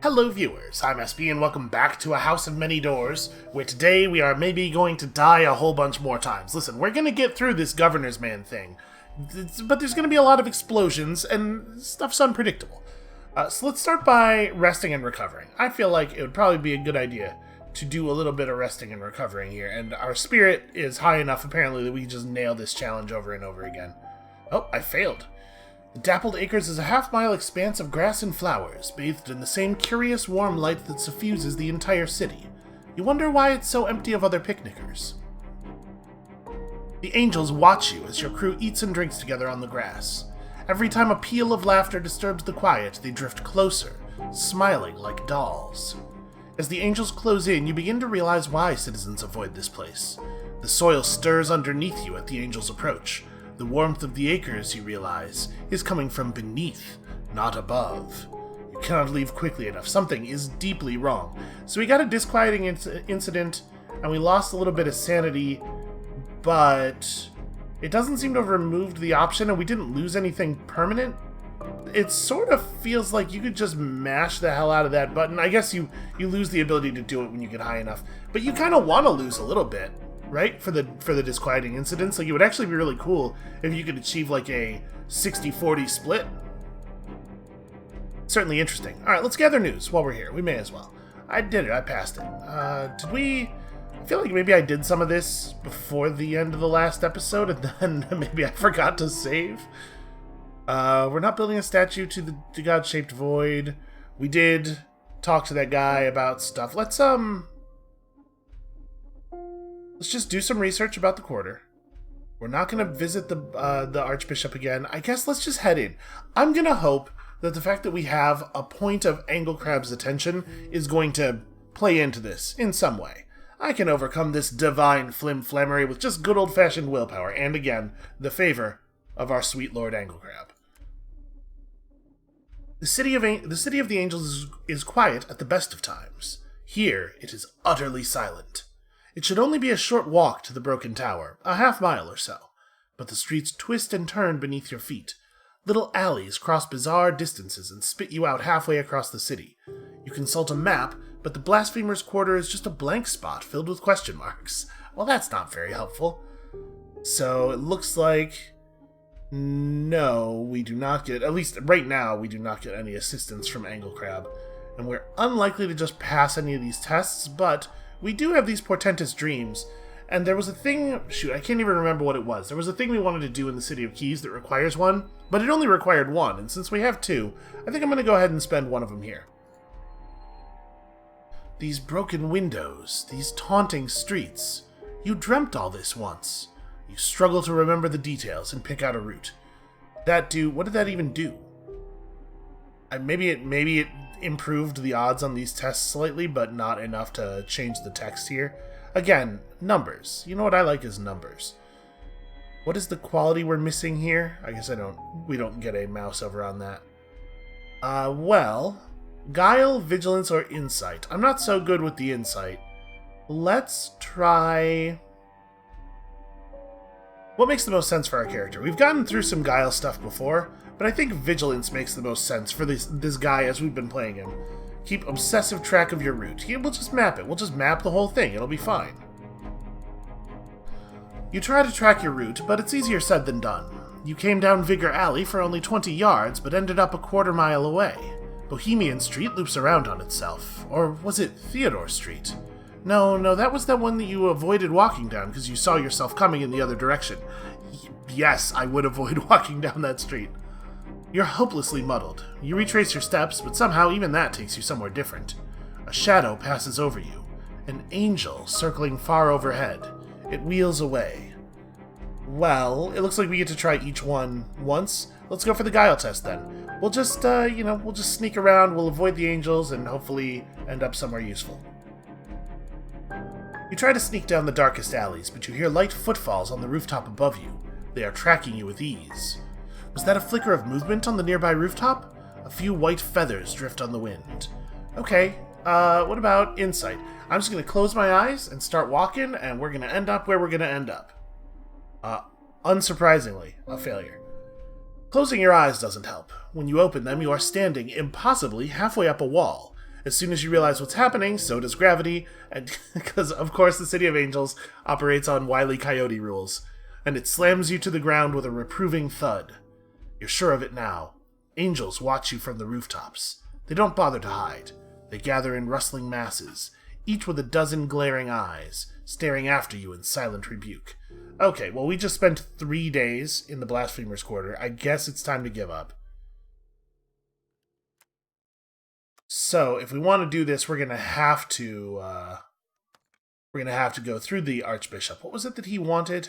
Hello viewers, I'm SB and welcome back to A House of Many Doors, where today we are maybe going to die a whole bunch more times. Listen, we're gonna get through this Governor's Man thing, but there's gonna be a lot of explosions and stuff's unpredictable. So let's start by resting and recovering. I feel like it would probably be a good idea to do a little bit of resting and recovering here, and our spirit is high enough apparently that we can just nail this challenge over and over again. Oh, I failed. The Dappled Acres is a half-mile expanse of grass and flowers, bathed in the same curious warm light that suffuses the entire city. You wonder why it's so empty of other picnickers. The angels watch you as your crew eats and drinks together on the grass. Every time a peal of laughter disturbs the quiet, they drift closer, smiling like dolls. As the angels close in, you begin to realize why citizens avoid this place. The soil stirs underneath you at the angels' approach. The warmth of the acres, you realize, is coming from beneath, not above. You cannot leave quickly enough. Something is deeply wrong. So we got a disquieting incident, and we lost a little bit of sanity, but it doesn't seem to have removed the option, and we didn't lose anything permanent. It sort of feels like you could just mash the hell out of that button. I guess you lose the ability to do it when you get high enough, but you kind of want to lose a little bit. Right? For the disquieting incidents. Like, it would actually be really cool if you could achieve, like, a 60-40 split. Certainly interesting. Alright, let's gather news while we're here. We may as well. I did it. I passed it. Did we... I feel like maybe I did some of this before the end of the last episode, and then maybe I forgot to save. We're not building a statue to the God-shaped void. We did talk to that guy about stuff. Let's just do some research about the quarter. We're not going to visit the Archbishop again. I guess let's just head in. I'm going to hope that the fact that we have a point of Anglecrab's attention is going to play into this in some way. I can overcome this divine flim-flammery with just good old-fashioned willpower, and again, the favor of our sweet Lord Anglecrab. The city of the angels is quiet at the best of times. Here, it is utterly silent. It should only be a short walk to the broken tower, a half-mile or so, but the streets twist and turn beneath your feet. Little alleys cross bizarre distances and spit you out halfway across the city. You consult a map, but the Blasphemer's Quarter is just a blank spot filled with question marks. Well, that's not very helpful. So it looks like... No, we do not get... At least right now, we do not get any assistance from Anglecrab. And we're unlikely to just pass any of these tests, but... we do have these portentous dreams, and there was a thing... Shoot, I can't even remember what it was. There was a thing we wanted to do in the City of Keys that requires one, but it only required one, and since we have two, I think I'm going to go ahead and spend one of them here. These broken windows, these taunting streets. You dreamt all this once. You struggle to remember the details and pick out a route. What did that even do? Maybe it improved the odds on these tests slightly, but not enough to change the text here. Again, numbers. You know what I like is numbers. What is the quality we're missing here? I guess we don't get a mouse over on that. Well, guile, vigilance, or insight. I'm not so good with the insight. Let's try... what makes the most sense for our character? We've gotten through some guile stuff before, but I think vigilance makes the most sense for this guy as we've been playing him. Keep obsessive track of your route. We'll just map it. We'll just map the whole thing. It'll be fine. You try to track your route, but it's easier said than done. You came down Vigor Alley for only 20 yards, but ended up a quarter-mile away. Bohemian Street loops around on itself. Or was it Theodore Street? No, that was the one that you avoided walking down because you saw yourself coming in the other direction. Yes, I would avoid walking down that street. You're hopelessly muddled. You retrace your steps, but somehow even that takes you somewhere different. A shadow passes over you. An angel circling far overhead. It wheels away. Well, it looks like we get to try each one once. Let's go for the guile test then. We'll just, we'll just sneak around, we'll avoid the angels, and hopefully end up somewhere useful. You try to sneak down the darkest alleys, but you hear light footfalls on the rooftop above you. They are tracking you with ease. Was that a flicker of movement on the nearby rooftop? A few white feathers drift on the wind. Okay, what about insight? I'm just going to close my eyes and start walking, and we're going to end up where we're going to end up. Unsurprisingly, a failure. Closing your eyes doesn't help. When you open them, you are standing, impossibly, halfway up a wall. As soon as you realize what's happening, so does gravity, and because, of course, the City of Angels operates on Wile E. Coyote rules, and it slams you to the ground with a reproving thud. You're sure of it now. Angels watch you from the rooftops. They don't bother to hide. They gather in rustling masses, each with a dozen glaring eyes, staring after you in silent rebuke. Okay, well, we just spent 3 days in the Blasphemers' Quarter. I guess it's time to give up. So, if we want to do this, we're gonna have to go through the Archbishop. What was it that he wanted?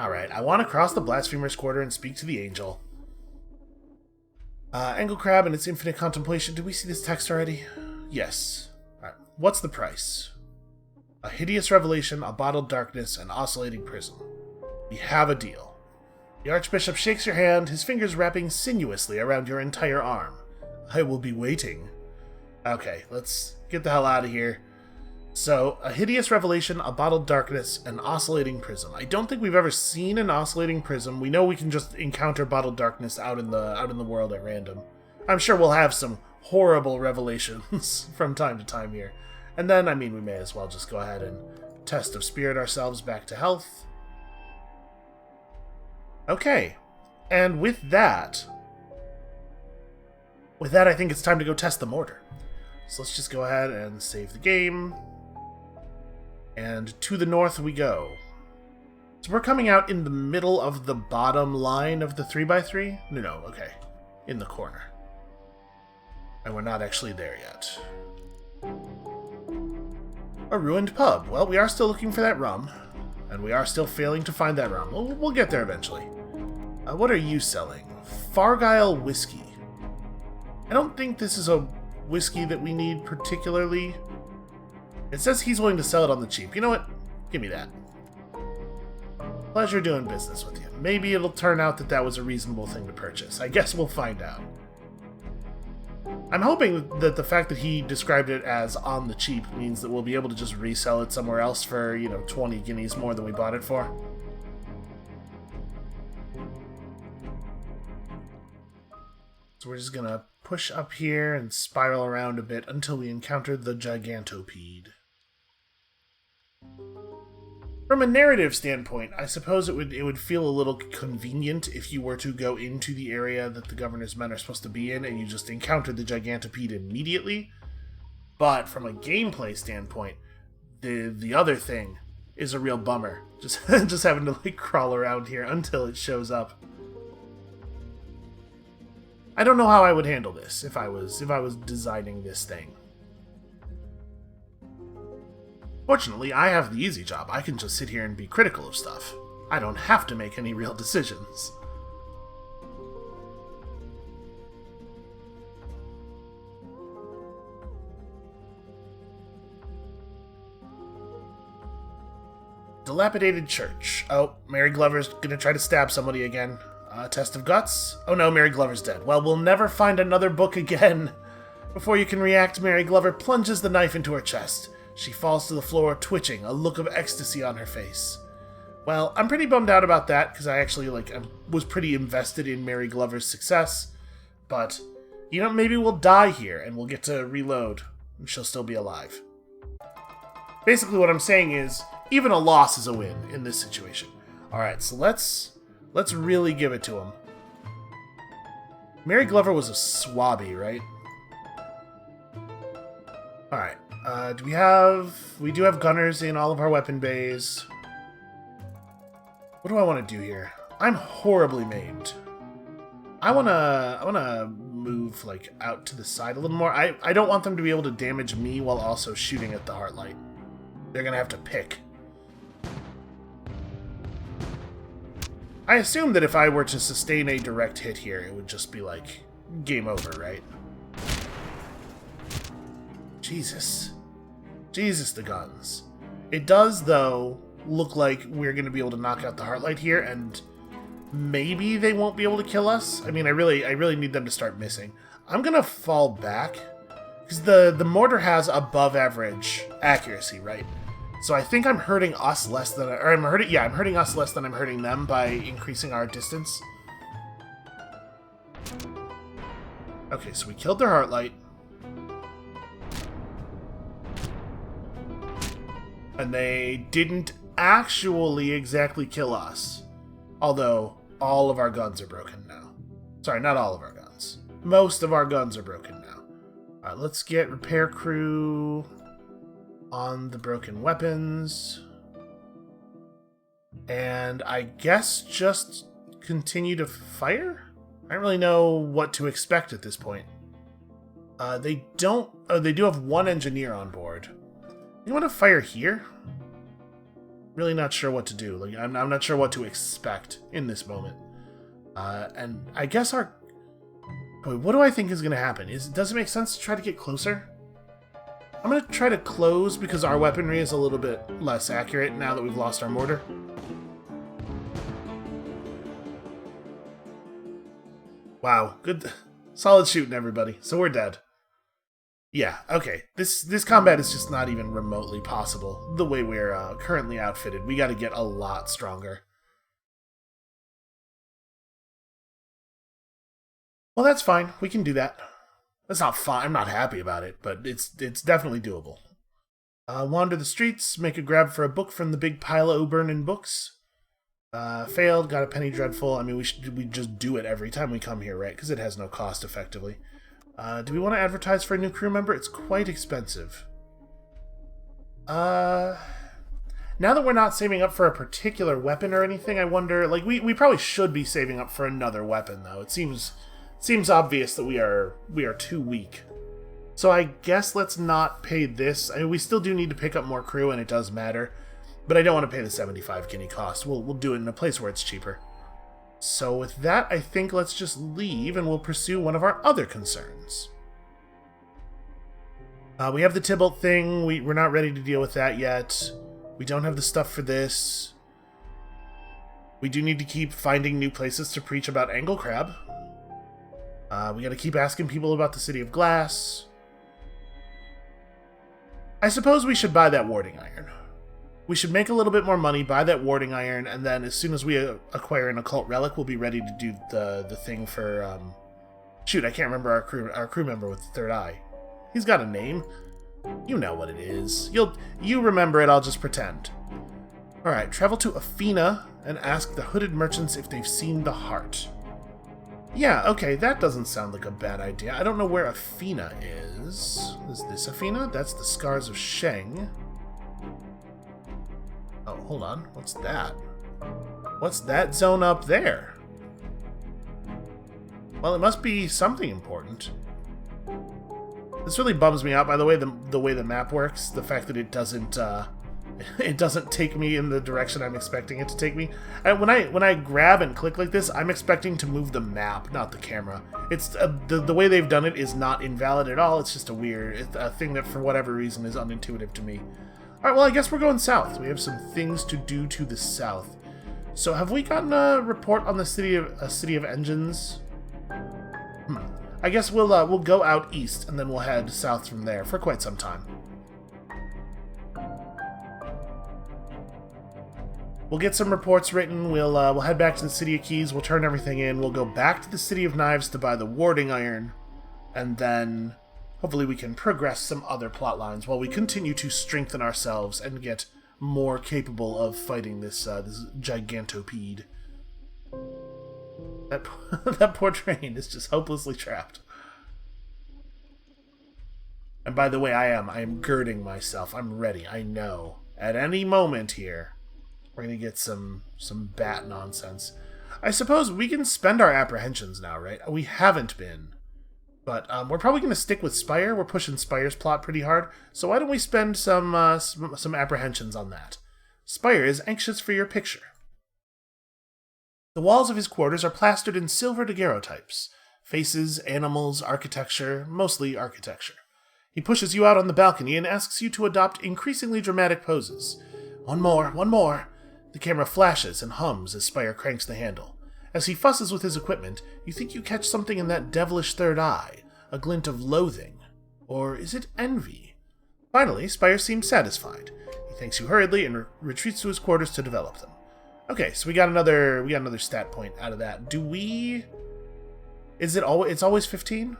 Alright, I want to cross the Blasphemers' Quarter and speak to the angel. Angle Crab and its infinite contemplation. Did we see this text already? Yes. Alright, what's the price? A hideous revelation, a bottled darkness, an oscillating prism. We have a deal. The Archbishop shakes your hand, his fingers wrapping sinuously around your entire arm. I will be waiting. Okay, let's get the hell out of here. So, a hideous revelation, a bottled darkness, an oscillating prism. I don't think we've ever seen an oscillating prism. We know we can just encounter bottled darkness out in the world at random. I'm sure we'll have some horrible revelations from time to time here. And then, I mean, we may as well just go ahead and test of spirit ourselves back to health. Okay. And with that, I think it's time to go test the mortar. So let's just go ahead and save the game. And to the north we go. So we're coming out in the middle of the bottom line of the 3x3? No, okay. In the corner. And we're not actually there yet. A ruined pub. Well, we are still looking for that rum. And we are still failing to find that rum. We'll get there eventually. What are you selling? Fargyle whiskey. I don't think this is a whiskey that we need particularly. It says he's willing to sell it on the cheap. You know what? Give me that. Pleasure doing business with you. Maybe it'll turn out that that was a reasonable thing to purchase. I guess we'll find out. I'm hoping that the fact that he described it as on the cheap means that we'll be able to just resell it somewhere else for, 20 guineas more than we bought it for. So we're just gonna push up here and spiral around a bit until we encounter the Gigantopede. From a narrative standpoint, I suppose it would feel a little convenient if you were to go into the area that the Governor's Men are supposed to be in and you just encountered the Gigantopede immediately. But from a gameplay standpoint, the other thing is a real bummer. Just having to crawl around here until it shows up. I don't know how I would handle this if I was designing this thing. Fortunately, I have the easy job. I can just sit here and be critical of stuff. I don't have to make any real decisions. Dilapidated church. Oh, Mary Glover's gonna try to stab somebody again. Test of guts? Oh no, Mary Glover's dead. Well, we'll never find another book again. Before you can react, Mary Glover plunges the knife into her chest. She falls to the floor, twitching, a look of ecstasy on her face. Well, I'm pretty bummed out about that, because I actually, I was pretty invested in Mary Glover's success. But, maybe we'll die here, and we'll get to reload, and she'll still be alive. Basically what I'm saying is, even a loss is a win in this situation. Alright, so let's really give it to him. Mary Glover was a swabby, right? Alright. We do have gunners in all of our weapon bays. What do I want to do here? I'm horribly maimed. I wanna move, out to the side a little more. I don't want them to be able to damage me while also shooting at the Heartlight. They're gonna have to pick. I assume that if I were to sustain a direct hit here, it would just be game over, right? Jesus. Jesus, the guns. It does, though, look like we're going to be able to knock out the Heartlight here, and maybe they won't be able to kill us. I mean, I really need them to start missing. I'm going to fall back, because the mortar has above average accuracy, right? So I think I'm hurting us less than... I'm hurting us less than I'm hurting them by increasing our distance. Okay, so we killed their Heartlight. And they didn't actually exactly kill us. Although, all of our guns are broken now. Sorry, not all of our guns. Most of our guns are broken now. Alright, let's get repair crew on the broken weapons. And I guess just continue to fire? I don't really know what to expect at this point. They do have one engineer on board. You want to fire here? Really not sure what to do. Like, I'm not sure what to expect in this moment. And I guess our... Wait, what do I think is going to happen? Does it make sense to try to get closer? I'm going to try to close because our weaponry is a little bit less accurate now that we've lost our mortar. Wow, good, solid shooting, everybody. So we're dead. Yeah, okay. This combat is just not even remotely possible the way we're currently outfitted. We got to get a lot stronger. Well, that's fine. We can do that. That's not fine. I'm not happy about it, but it's definitely doable. Wander the streets, make a grab for a book from the big pile of burning books. Failed, got a penny dreadful. I mean, we just do it every time we come here, right? Because it has no cost, effectively. Do we want to advertise for a new crew member? It's quite expensive. Now that we're not saving up for a particular weapon or anything, I wonder, like, we probably should be saving up for another weapon, though. It seems obvious that we are too weak. So I guess let's not pay this. I mean, we still do need to pick up more crew, and it does matter. But I don't want to pay the 75 guinea cost. We'll do it in a place where it's cheaper. So with that, I think let's just leave, and we'll pursue one of our other concerns. We have the Tybalt thing. We're not ready to deal with that yet. We don't have the stuff for this. We do need to keep finding new places to preach about Angle Crab. We gotta keep asking people about the City of Glass. I suppose we should buy that warding iron. We should make a little bit more money, buy that warding iron, and then as soon as we acquire an occult relic, we'll be ready to do the thing for, shoot, I can't remember our crew member with the third eye. He's got a name. You know what it is. You remember it, I'll just pretend. Alright, travel to Athena and ask the hooded merchants if they've seen the heart. Yeah, okay, that doesn't sound like a bad idea. I don't know where Athena is. Is this Athena? That's the Scars of Sheng. Oh, hold on. What's that? What's that zone up there? Well, it must be something important. This really bums me out, by the way, the way the map works. The fact that it doesn't take me in the direction I'm expecting it to take me. When I grab and click like this, I'm expecting to move the map, not the camera. It's the way they've done it is not invalid at all. It's just a thing that for whatever reason is unintuitive to me. All right, well, I guess we're going south. We have some things to do to the south. So have we gotten a report on the city of engines? I guess we'll go out east and then we'll head south from there for quite some time. We'll get some reports written. We'll head back to the City of Keys. We'll turn everything in. We'll go back to the City of Knives to buy the warding iron, and then hopefully we can progress some other plot lines while we continue to strengthen ourselves and get more capable of fighting this gigantopede. That poor train is just hopelessly trapped. And by the way, I am girding myself. I'm ready. I know. At any moment here, we're gonna get some bat nonsense. I suppose we can spend our apprehensions now, right? We haven't been. But we're probably going to stick with Spire. We're pushing Spire's plot pretty hard. So why don't we spend some apprehensions on that? Spire is anxious for your picture. The walls of his quarters are plastered in silver daguerreotypes. Faces, animals, architecture, mostly architecture. He pushes you out on the balcony and asks you to adopt increasingly dramatic poses. One more, one more. The camera flashes and hums as Spire cranks the handle. As he fusses with his equipment, you think you catch something in that devilish third eye, a glint of loathing. Or is it envy? Finally, Spire seems satisfied. He thanks you hurriedly and retreats to his quarters to develop them. Okay, so we got another stat point out of that. Do we... It's always 15?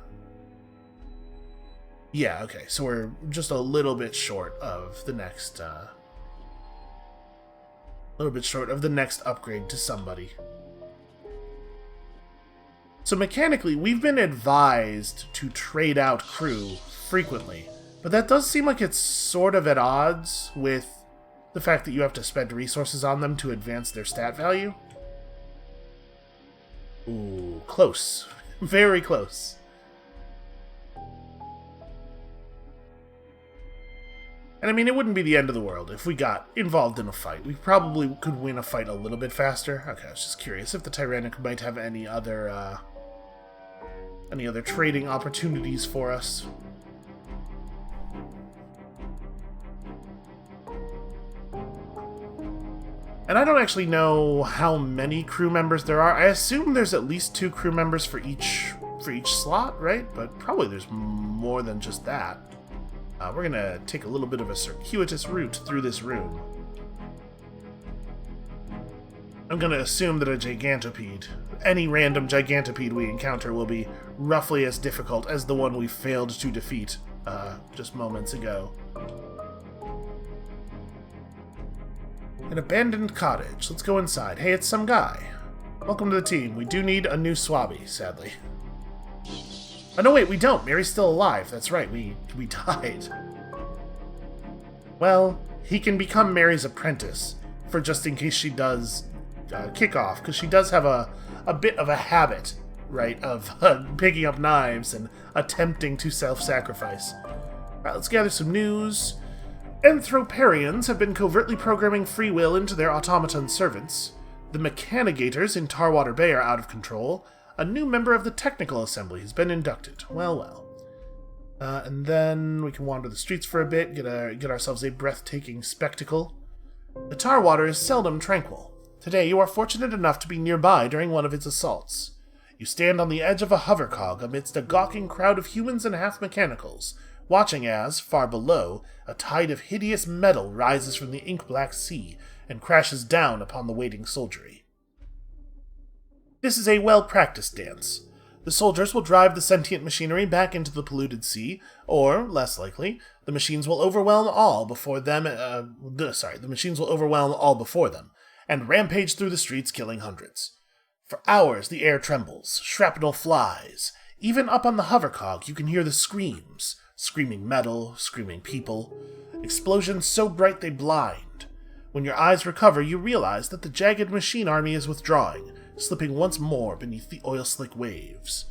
Yeah, okay, so we're just a little bit short of the next A little bit short of the next upgrade to somebody. So mechanically, we've been advised to trade out crew frequently, but that does seem like it's sort of at odds with the fact that you have to spend resources on them to advance their stat value. Ooh, close. Very close. And I mean, it wouldn't be the end of the world if we got involved in a fight. We probably could win a fight a little bit faster. Okay, I was just curious if the Tyrannic might have any other trading opportunities for us. And I don't actually know how many crew members there are. I assume there's at least 2 crew members for each slot, right? But probably there's more than just that. We're gonna take a little bit of a circuitous route through this room. I'm gonna assume that a gigantopede, any random gigantopede we encounter, will be roughly as difficult as the one we failed to defeat just moments ago. An abandoned cottage. Let's go inside. Hey, it's some guy. Welcome to the team. We do need a new swabby, sadly. Oh, no, wait, we don't. Mary's still alive. That's right, we died. Well, he can become Mary's apprentice, for just in case she does kick off, because she does have a bit of a habit, right, of picking up knives and attempting to self-sacrifice. Right, let's gather some news. Anthroparians have been covertly programming free will into their automaton servants. The mechanigators in Tarwater Bay are out of control. A new member of the Technical Assembly has been inducted. Well, well. And then we can wander the streets for a bit, get ourselves a breathtaking spectacle. The Tarwater is seldom tranquil. Today you are fortunate enough to be nearby during one of its assaults. You stand on the edge of a hovercog amidst a gawking crowd of humans and half-mechanicals, watching as, far below, a tide of hideous metal rises from the ink-black sea and crashes down upon the waiting soldiery. This is a well-practiced dance. The soldiers will drive the sentient machinery back into the polluted sea, or, less likely, the machines will overwhelm all before them. The machines will overwhelm all before them, and rampage through the streets, killing hundreds. For hours the air trembles, shrapnel flies. Even up on the hovercog you can hear the screams. Screaming metal, screaming people. Explosions so bright they blind. When your eyes recover, you realize that the jagged machine army is withdrawing, slipping once more beneath the oil-slick waves.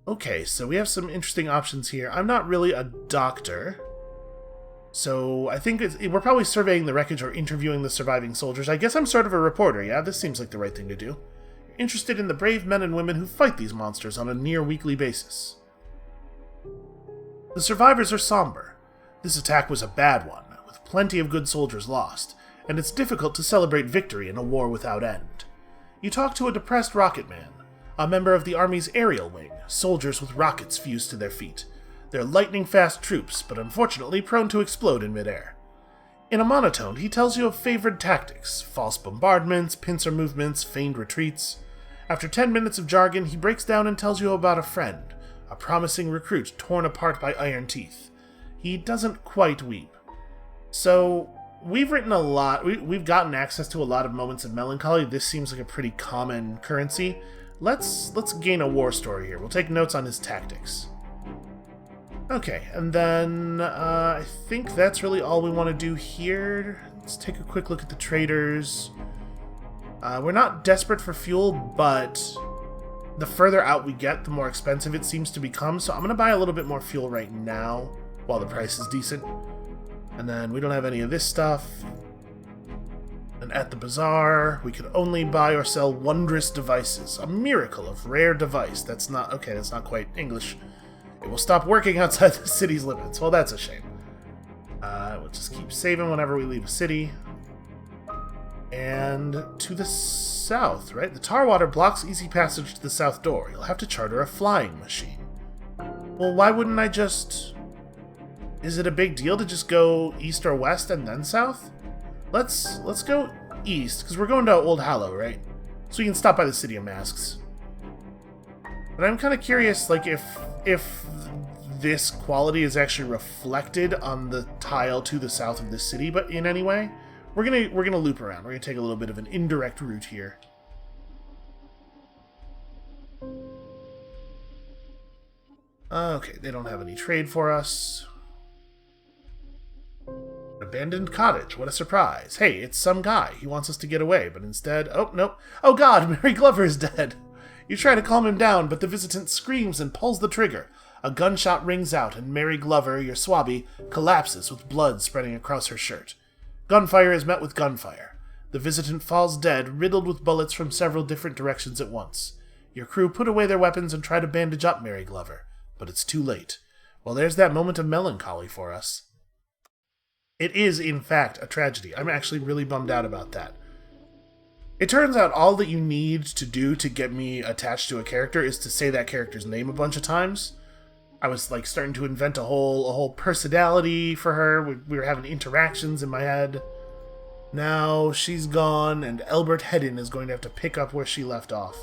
Okay, so we have some interesting options here. I'm not really a doctor, so I think we're probably surveying the wreckage or interviewing the surviving soldiers. I guess I'm sort of a reporter, yeah? This seems like the right thing to do. You're interested in the brave men and women who fight these monsters on a near-weekly basis. The survivors are somber. This attack was a bad one, with plenty of good soldiers lost, and it's difficult to celebrate victory in a war without end. You talk to a depressed rocket man, a member of the Army's aerial wing, soldiers with rockets fused to their feet. They're lightning-fast troops, but unfortunately prone to explode in midair. In a monotone, he tells you of favored tactics, false bombardments, pincer movements, feigned retreats. After 10 minutes of jargon, he breaks down and tells you about a friend, a promising recruit torn apart by iron teeth. He doesn't quite weep. So, we've written a lot, we've gotten access to a lot of moments of melancholy. This seems like a pretty common currency. Let's gain a war story here. We'll take notes on his tactics. Okay, and then I think that's really all we want to do here. Let's take a quick look at the traders. We're not desperate for fuel, but the further out we get, the more expensive it seems to become, so I'm going to buy a little bit more fuel right now, while the price is decent. And then we don't have any of this stuff. And at the bazaar, we could only buy or sell wondrous devices. A miracle of rare device. That's not quite English. It will stop working outside the city's limits. Well, that's a shame. We'll just keep saving whenever we leave a city. And to the south, right? The Tarwater blocks easy passage to the south door. You'll have to charter a flying machine. Well, why wouldn't I just... Is it a big deal to just go east or west and then south? Let's go east, because we're going to Old Hallow, right? So we can stop by the City of Masks. But I'm kind of curious, like, if this quality is actually reflected on the tile to the south of the city, but in any way, We're gonna loop around. We're gonna take a little bit of an indirect route here. Okay, they don't have any trade for us. Abandoned cottage. What a surprise. Hey, it's some guy. He wants us to get away, but instead... Oh, no. Oh, God, Mary Glover is dead. You try to calm him down, but the visitant screams and pulls the trigger. A gunshot rings out, and Mary Glover, your swabby, collapses with blood spreading across her shirt. Gunfire is met with gunfire. The visitant falls dead, riddled with bullets from several different directions at once. Your crew put away their weapons and try to bandage up Mary Glover, but it's too late. Well, there's that moment of melancholy for us. It is, in fact, a tragedy. I'm actually really bummed out about that. It turns out all that you need to do to get me attached to a character is to say that character's name a bunch of times. I was, like, starting to invent a whole personality for her. We were having interactions in my head. Now she's gone, and Elbert Hedden is going to have to pick up where she left off.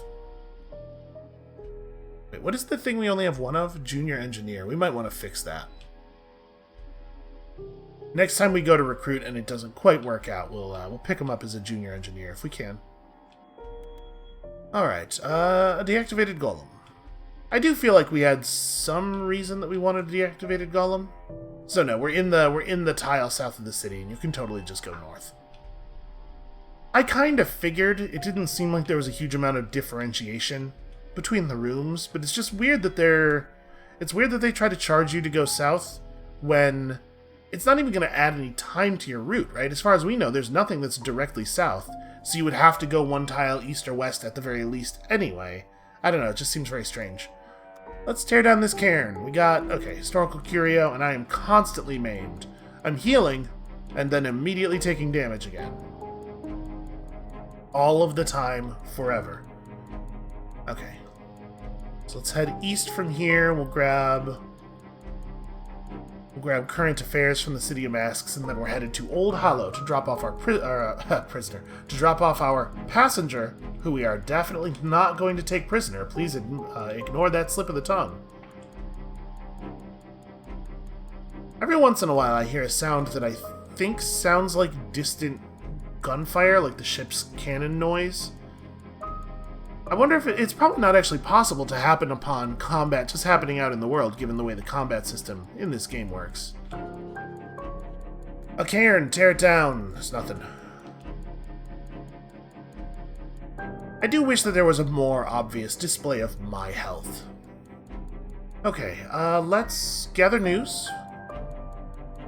Wait, what is the thing we only have one of? Junior engineer. We might want to fix that. Next time we go to recruit and it doesn't quite work out, we'll pick him up as a junior engineer if we can. Alright, a deactivated golem. I do feel like we had some reason that we wanted a deactivated golem. So no, we're in the tile south of the city, and you can totally just go north. I kind of figured. It didn't seem like there was a huge amount of differentiation between the rooms, but it's just weird that they try to charge you to go south when it's not even going to add any time to your route, right? As far as we know, there's nothing that's directly south, so you would have to go one tile east or west at the very least anyway. I don't know, it just seems very strange. Let's tear down this cairn. We got, okay, historical curio, and I am constantly maimed. I'm healing, and then immediately taking damage again. All of the time, forever. Okay. So let's head east from here. We'll grab current affairs from the City of Masks, and then we're headed to Old Hollow to drop off our prisoner, to drop off our passenger, who we are definitely not going to take prisoner. Please ignore that slip of the tongue. Every once in a while I hear a sound that I think sounds like distant gunfire, like the ship's cannon noise. I wonder if it's probably not actually possible to happen upon combat just happening out in the world, given the way the combat system in this game works. A cairn, tear it down. There's nothing. I do wish that there was a more obvious display of my health. Okay, let's gather news.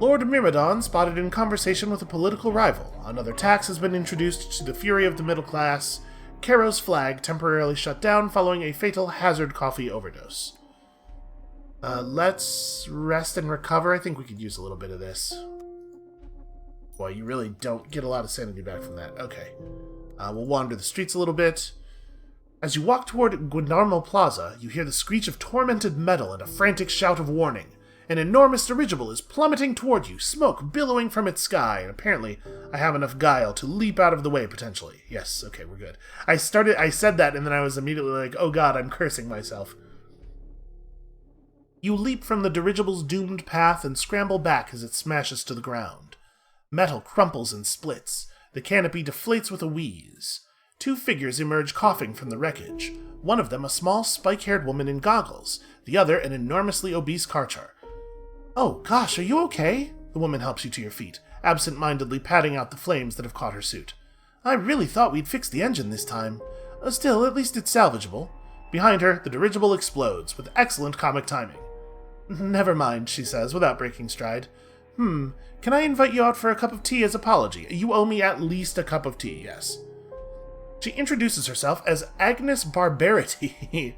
Lord Myrmidon spotted in conversation with a political rival. Another tax has been introduced to the fury of the middle class. Caro's flag temporarily shut down following a fatal hazard coffee overdose. Let's rest and recover. I think we could use a little bit of this. Boy, you really don't get a lot of sanity back from that. Okay. We'll wander the streets a little bit. As you walk toward Guanarmo Plaza, you hear the screech of tormented metal and a frantic shout of warning. An enormous dirigible is plummeting toward you, smoke billowing from its sky, and apparently I have enough guile to leap out of the way, potentially. Yes, okay, we're good. I said that, and then I was immediately like, oh god, I'm cursing myself. You leap from the dirigible's doomed path and scramble back as it smashes to the ground. Metal crumples and splits. The canopy deflates with a wheeze. Two figures emerge coughing from the wreckage. One of them a small, spike-haired woman in goggles, the other an enormously obese Karchar. Oh, gosh, are you okay? The woman helps you to your feet, absent-mindedly patting out the flames that have caught her suit. I really thought we'd fixed the engine this time. Still, at least it's salvageable. Behind her, the dirigible explodes, with excellent comic timing. Never mind, she says, without breaking stride. Can I invite you out for a cup of tea as apology? You owe me at least a cup of tea, yes. She introduces herself as Agnes Barbarity.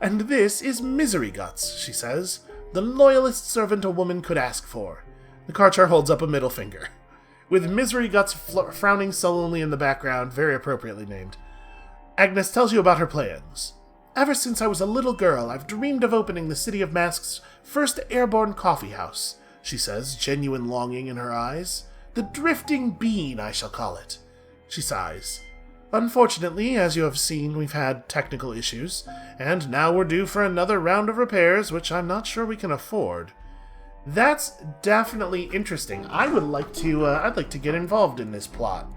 And this is Misery Guts, she says. The loyalest servant a woman could ask for. The Karchar holds up a middle finger. With Misery Guts frowning sullenly in the background, very appropriately named. Agnes tells you about her plans. Ever since I was a little girl, I've dreamed of opening the City of Masks' first airborne coffee house, she says, genuine longing in her eyes. The Drifting Bean, I shall call it. She sighs. Unfortunately, as you have seen, we've had technical issues, and now we're due for another round of repairs, which I'm not sure we can afford. That's definitely interesting. I'd like to get involved in this plot.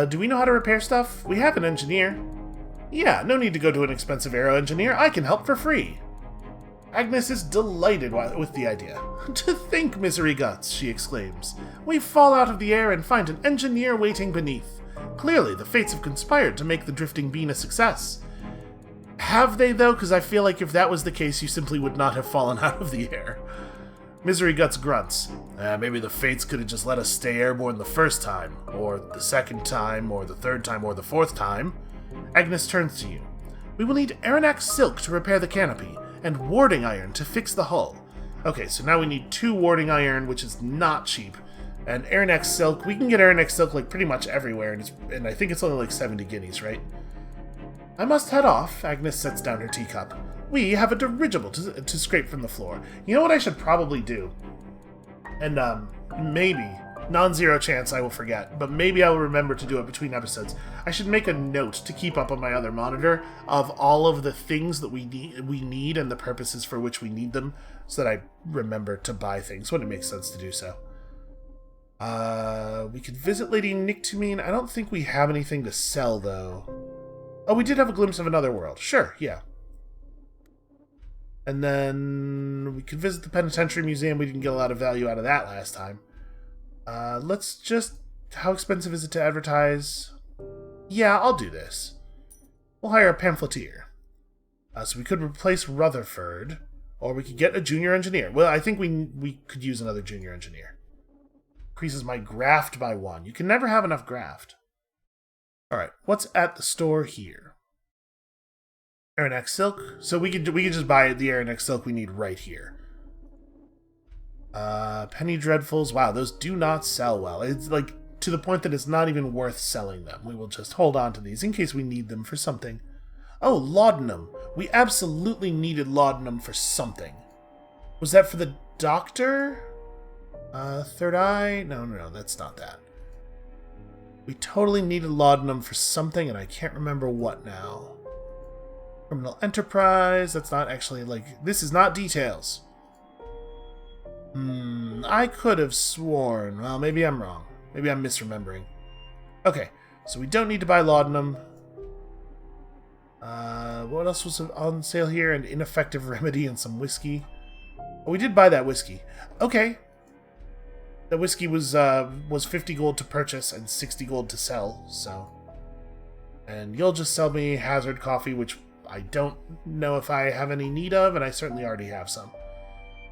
Do we know how to repair stuff? We have an engineer. Yeah, no need to go to an expensive aero engineer. I can help for free. Agnes is delighted with the idea. To think, Misery Guts, she exclaims. We fall out of the air and find an engineer waiting beneath. Clearly, the fates have conspired to make the drifting bean a success. Have they, though? Because I feel like if that was the case, you simply would not have fallen out of the air. Misery Guts grunts. Maybe the fates could have just let us stay airborne the first time, or the second time, or the third time, or the fourth time. Agnes turns to you. We will need Aranax silk to repair the canopy, and warding iron to fix the hull. Okay, so now we need 2 warding iron, which is not cheap. And Aranax silk, we can get Aranax silk like pretty much everywhere, and I think it's only like 70 guineas, right? I must head off, Agnes sets down her teacup. We have a dirigible to scrape from the floor. You know what I should probably do? And, maybe, non-zero chance I will forget, but maybe I will remember to do it between episodes. I should make a note to keep up on my other monitor of all of the things that we need and the purposes for which we need them, so that I remember to buy things when it makes sense to do so. We could visit Lady Nictumine. I don't think we have anything to sell, though. Oh, we did have a glimpse of another world. Sure, yeah. And then we could visit the Penitentiary Museum. We didn't get a lot of value out of that last time. Let's just... How expensive is it to advertise? Yeah, I'll do this. We'll hire a pamphleteer. So we could replace Rutherford, or we could get a junior engineer. Well, I think we could use another junior engineer. Increases my graft by 1. You can never have enough graft. Alright, what's at the store here? Aranax silk. So we could just buy the Aranax silk we need right here. Penny Dreadfuls. Wow, those do not sell well. It's like to the point that it's not even worth selling them. We will just hold on to these in case we need them for something. Oh, laudanum. We absolutely needed laudanum for something. Was that for the doctor? Third eye? No, that's not that. We totally needed laudanum for something, and I can't remember what now. Criminal enterprise, that's not actually, like, this is not details. I could have sworn. Well, maybe I'm wrong. Maybe I'm misremembering. Okay, so we don't need to buy laudanum. What else was on sale here? An ineffective remedy and some whiskey. Oh, we did buy that whiskey. Okay. The whiskey was 50 gold to purchase and 60 gold to sell, so... And you'll just sell me hazard coffee, which I don't know if I have any need of, and I certainly already have some.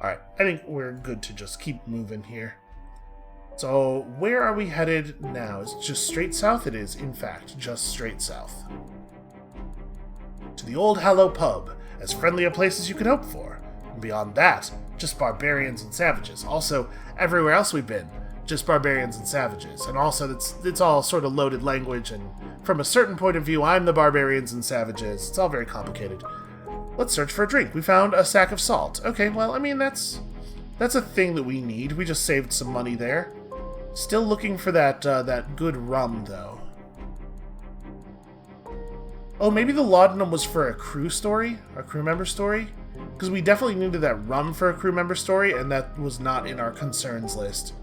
Alright, I think we're good to just keep moving here. So, where are we headed now? Is it just straight south? It is, in fact, just straight south. To the Old Hallow Pub, as friendly a place as you could hope for. And beyond that, just barbarians and savages. Also, everywhere else we've been, just barbarians and savages. And also, it's all sort of loaded language, and from a certain point of view, I'm the barbarians and savages. It's all very complicated. Let's search for a drink. We found a sack of salt. Okay, well, I mean, that's a thing that we need. We just saved some money there. Still looking for that good rum, though. Oh, maybe the laudanum was for a crew story? A crew member story? Because we definitely needed that rum for a crew member story, and that was not in our concerns list.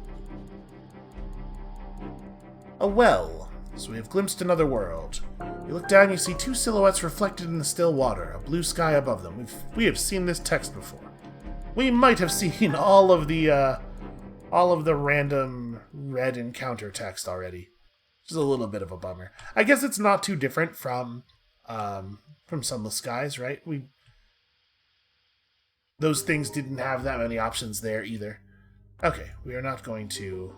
A well. So we have glimpsed another world. You look down, you see 2 silhouettes reflected in the still water, a blue sky above them. We have seen this text before. We might have seen all of the random red encounter text already. Which is a little bit of a bummer. I guess it's not too different from Sunless Skies, right? Those things didn't have that many options there either. Okay, we are not going to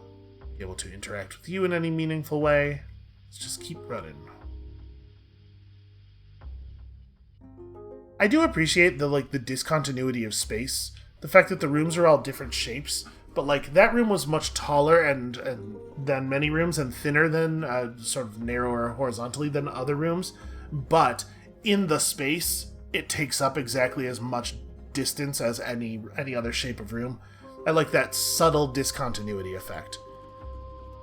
be able to interact with you in any meaningful way. Let's just keep running. I do appreciate the discontinuity of space. The fact that the rooms are all different shapes, but that room was much taller and than many rooms and thinner than sort of narrower horizontally than other rooms. But in the space, it takes up exactly as much distance as any other shape of room. I like that subtle discontinuity effect.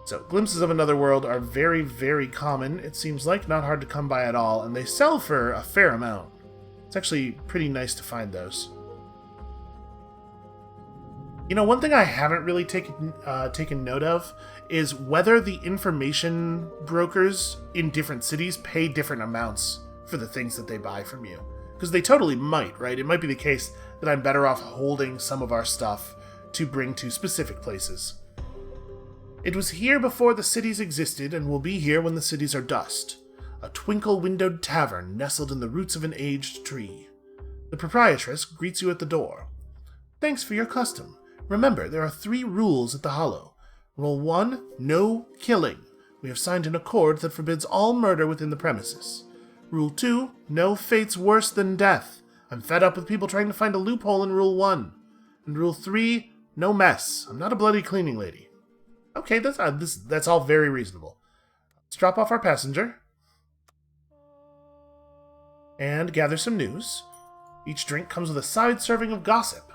So, glimpses of another world are very, very common, it seems like, not hard to come by at all, and they sell for a fair amount. It's actually pretty nice to find those. You know, one thing I haven't really taken note of is whether the information brokers in different cities pay different amounts for the things that they buy from you. Because they totally might, right? It might be the case that I'm better off holding some of our stuff to bring to specific places. It was here before the cities existed and will be here when the cities are dust. A twinkle-windowed tavern nestled in the roots of an aged tree. The proprietress greets you at the door. Thanks for your custom. Remember, there are 3 rules at the Hollow. Rule 1, no killing. We have signed an accord that forbids all murder within the premises. Rule 2, no fates worse than death. I'm fed up with people trying to find a loophole in Rule 1. And Rule 3, no mess. I'm not a bloody cleaning lady. Okay, that's all very reasonable. Let's drop off our passenger. And gather some news. Each drink comes with a side serving of gossip.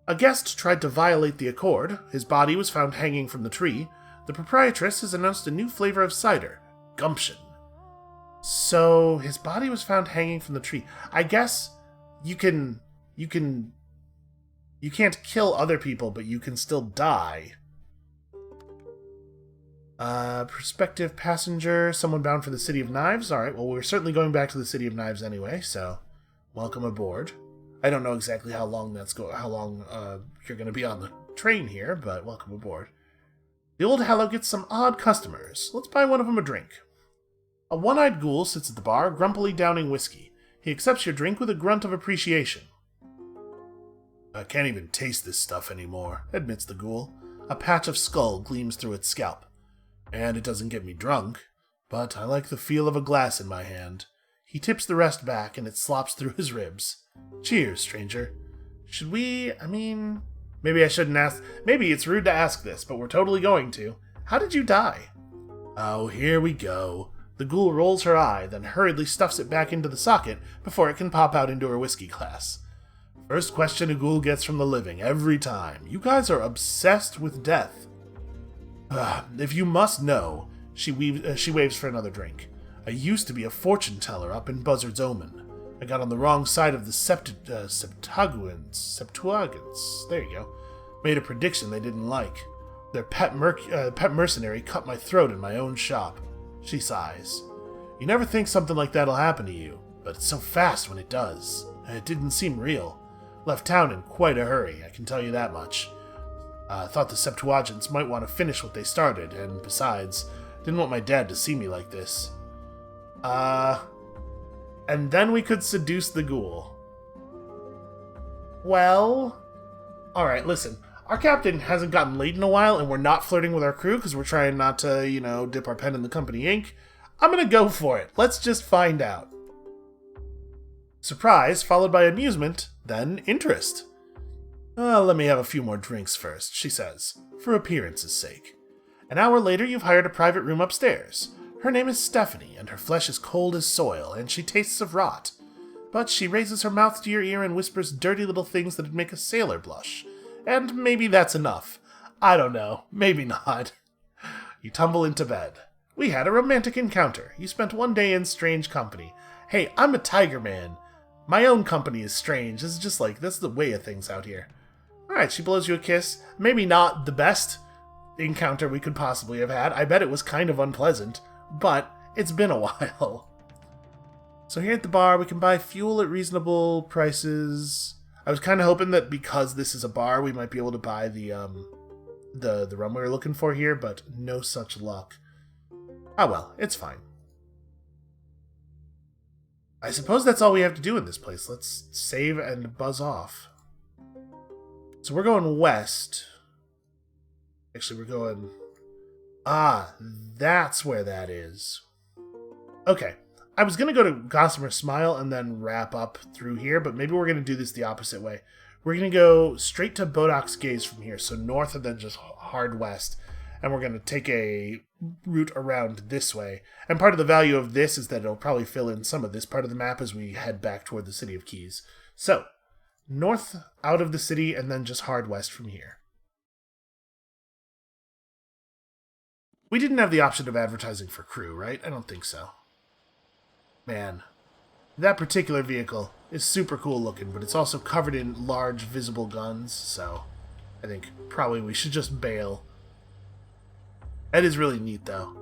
A guest tried to violate the accord. His body was found hanging from the tree. The proprietress has announced a new flavor of cider, gumption. So, his body was found hanging from the tree. I guess you can't kill other people, but you can still die. Prospective passenger, someone bound for the City of Knives. Alright, well, we're certainly going back to the City of Knives anyway, so welcome aboard. I don't know exactly how long you're going to be on the train here, but welcome aboard. The old Hallow gets some odd customers. Let's buy one of them a drink. A one-eyed ghoul sits at the bar, grumpily downing whiskey. He accepts your drink with a grunt of appreciation. I can't even taste this stuff anymore, admits the ghoul. A patch of skull gleams through its scalp. And it doesn't get me drunk, but I like the feel of a glass in my hand. He tips the rest back, and it slops through his ribs. Cheers, stranger. Should we, maybe I shouldn't ask. Maybe it's rude to ask this, but we're totally going to. How did you die? Oh, here we go. The ghoul rolls her eye, then hurriedly stuffs it back into the socket before it can pop out into her whiskey glass. First question a ghoul gets from the living, every time. You guys are obsessed with death. If you must know, she waves for another drink. I used to be a fortune teller up in Buzzard's Omen. I got on the wrong side of the Septuagint's. There you go. Made a prediction they didn't like. Their pet mercenary cut my throat in my own shop. She sighs. You never think something like that'll happen to you, but it's so fast when it does. And it didn't seem real. Left town in quite a hurry, I can tell you that much. Thought the Septuagint's might want to finish what they started, and besides, didn't want my dad to see me like this. And then we could seduce the ghoul. Well, alright, listen. Our captain hasn't gotten laid in a while, and we're not flirting with our crew because we're trying not to, dip our pen in the company ink. I'm gonna go for it. Let's just find out. Surprise, followed by amusement, then interest. Let me have a few more drinks first, she says, for appearance's sake. An hour later, you've hired a private room upstairs. Her name is Stephanie, and her flesh is cold as soil, and she tastes of rot. But she raises her mouth to your ear and whispers dirty little things that'd make a sailor blush. And maybe that's enough. I don't know. Maybe not. You tumble into bed. We had a romantic encounter. You spent one day in strange company. Hey, I'm a tiger man. My own company is strange. It's just that's the way of things out here. Alright, she blows you a kiss. Maybe not the best encounter we could possibly have had. I bet it was kind of unpleasant. But it's been a while. So here at the bar, we can buy fuel at reasonable prices. I was kind of hoping that because this is a bar, we might be able to buy the rum we were looking for here, but no such luck. Ah well, it's fine. I suppose that's all we have to do in this place. Let's save and buzz off. So we're going west. Actually, we're going... Ah, that's where that is. Okay. I was going to go to Gossamer Smile and then wrap up through here, but maybe we're going to do this the opposite way. We're going to go straight to Bodok's Gaze from here, so north and then just hard west. And we're going to take a route around this way. And part of the value of this is that it'll probably fill in some of this part of the map as we head back toward the City of Keys. So, north out of the city and then just hard west from here. We didn't have the option of advertising for crew, right? I don't think so. Man, that particular vehicle is super cool looking, but it's also covered in large visible guns, so I think probably we should just bail. That is really neat, though.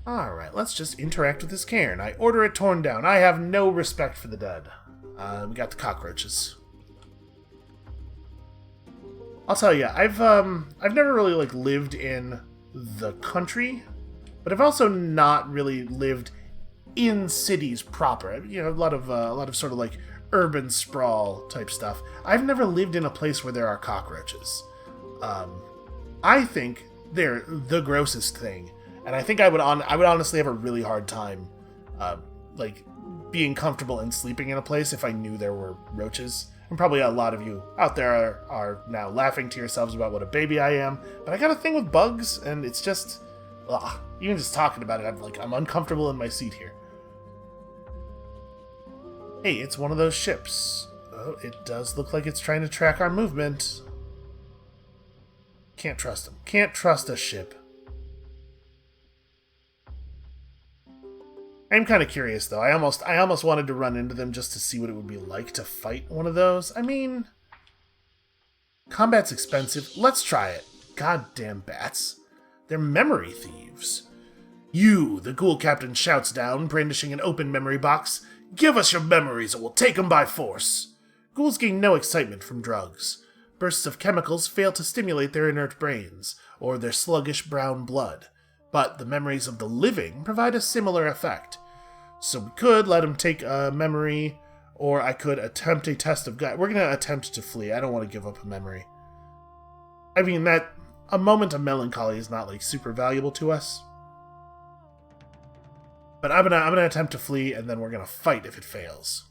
Alright, let's just interact with this cairn. I order it torn down. I have no respect for the dead. We got the cockroaches. I'll tell you, I've never really, like, lived in the country, but I've also not really lived in cities proper. You know, a lot of sort of, like, urban sprawl type stuff. I've never lived in a place where there are cockroaches. I think they're the grossest thing. And I think I would honestly have a really hard time, like, being comfortable and sleeping in a place if I knew there were roaches. And probably a lot of you out there are now laughing to yourselves about what a baby I am. But I got a thing with bugs, and it's just, even just talking about it, I'm uncomfortable in my seat here. Hey, it's one of those ships. Oh, it does look like it's trying to track our movement. Can't trust them. Can't trust a ship. I'm kind of curious, though. I almost wanted to run into them just to see what it would be like to fight one of those. I mean, combat's expensive. Let's try it. Goddamn bats. They're memory thieves. You, the ghoul captain shouts down, brandishing an open memory box. Give us your memories or we'll take them by force. Ghouls gain no excitement from drugs. Bursts of chemicals fail to stimulate their inert brains, or their sluggish brown blood. But the memories of the living provide a similar effect. So we could let him take a memory, or I could attempt a test of gut. We're going to attempt to flee. I don't want to give up a memory. I mean, a moment of melancholy is not, like, super valuable to us. But I'm gonna attempt to flee, and then we're gonna fight if it fails.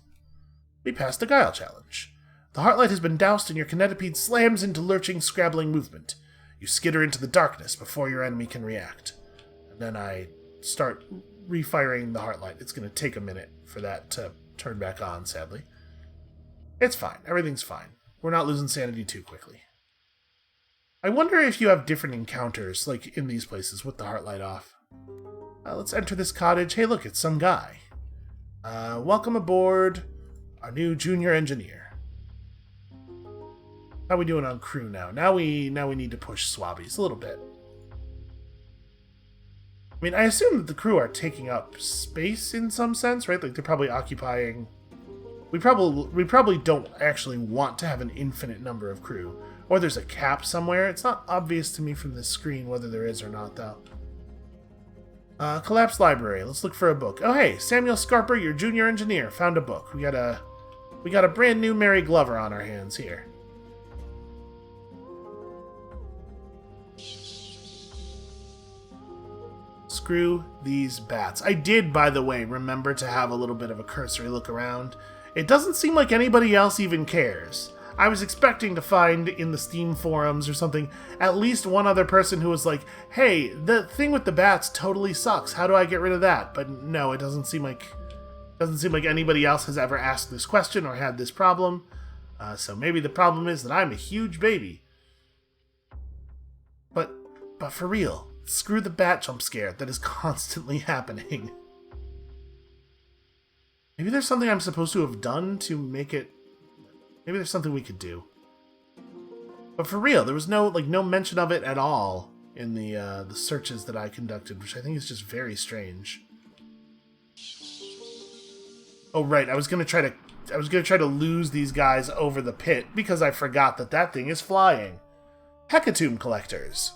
We passed the Guile challenge. The Heartlight has been doused, and your Kinetipede slams into lurching, scrabbling movement. You skitter into the darkness before your enemy can react. And then I start refiring the Heartlight. It's going to take a minute for that to turn back on, sadly. It's fine. Everything's fine. We're not losing sanity too quickly. I wonder if you have different encounters, like in these places, with the Heartlight off. Let's enter this cottage. Hey, look, it's some guy. Welcome aboard, our new junior engineer. How we doing on crew now? Now we need to push Swabbies a little bit. I mean, I assume that the crew are taking up space in some sense, right? Like, they're probably occupying... We probably don't actually want to have an infinite number of crew. Or there's a cap somewhere. It's not obvious to me from this screen whether there is or not, though. Collapsed library. Let's look for a book. Oh, hey, Samuel Scarper, your junior engineer, found a book. We got a brand new Mary Glover on our hands here. Screw these bats. I did, by the way, remember to have a little bit of a cursory look around. It doesn't seem like anybody else even cares. I was expecting to find in the Steam forums or something at least one other person who was like, hey, the thing with the bats totally sucks. How do I get rid of that? But no, it doesn't seem like anybody else has ever asked this question or had this problem. So maybe the problem is that I'm a huge baby. But for real, screw the bat jump scare that is constantly happening. Maybe there's something I'm supposed to have done to make it... Maybe there's something we could do. But for real, there was no mention of it at all in the searches that I conducted, which I think is just very strange. Oh right, I was gonna try to lose these guys over the pit because I forgot that thing is flying. Hecatomb collectors.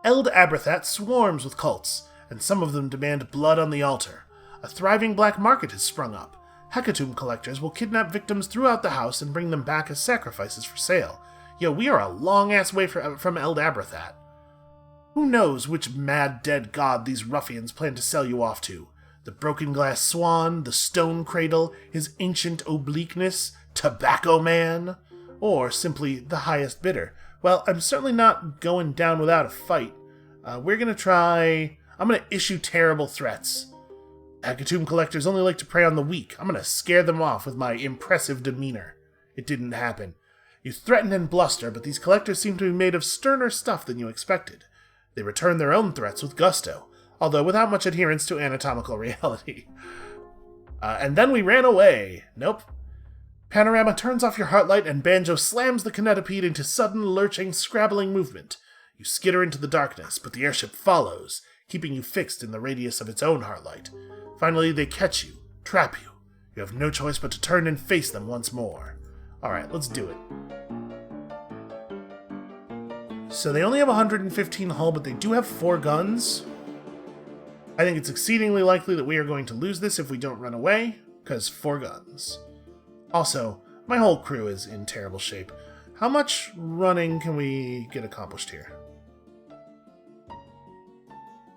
Eld Abrathat swarms with cults, and some of them demand blood on the altar. A thriving black market has sprung up. Hecatomb collectors will kidnap victims throughout the house and bring them back as sacrifices for sale. Yo, we are a long-ass way from Eld Abrathat. Who knows which mad dead god these ruffians plan to sell you off to? The broken glass swan, the stone cradle, his ancient obliqueness, Tobacco Man? Or simply the highest bidder? Well, I'm certainly not going down without a fight. We're gonna try... I'm gonna issue terrible threats. Hecatomb collectors only like to prey on the weak. I'm gonna scare them off with my impressive demeanor. It didn't happen. You threaten and bluster, but these collectors seem to be made of sterner stuff than you expected. They return their own threats with gusto, although without much adherence to anatomical reality. And then we ran away. Nope. Panorama turns off your heartlight and Banjo slams the kinetipede into sudden, lurching, scrabbling movement. You skitter into the darkness, but the airship follows, keeping you fixed in the radius of its own heartlight. Finally, they catch you, trap you. You have no choice but to turn and face them once more. Alright, let's do it. So they only have 115 hull, but they do have 4 guns. I think it's exceedingly likely that we are going to lose this if we don't run away, because 4 guns. Also, my whole crew is in terrible shape. How much running can we get accomplished here?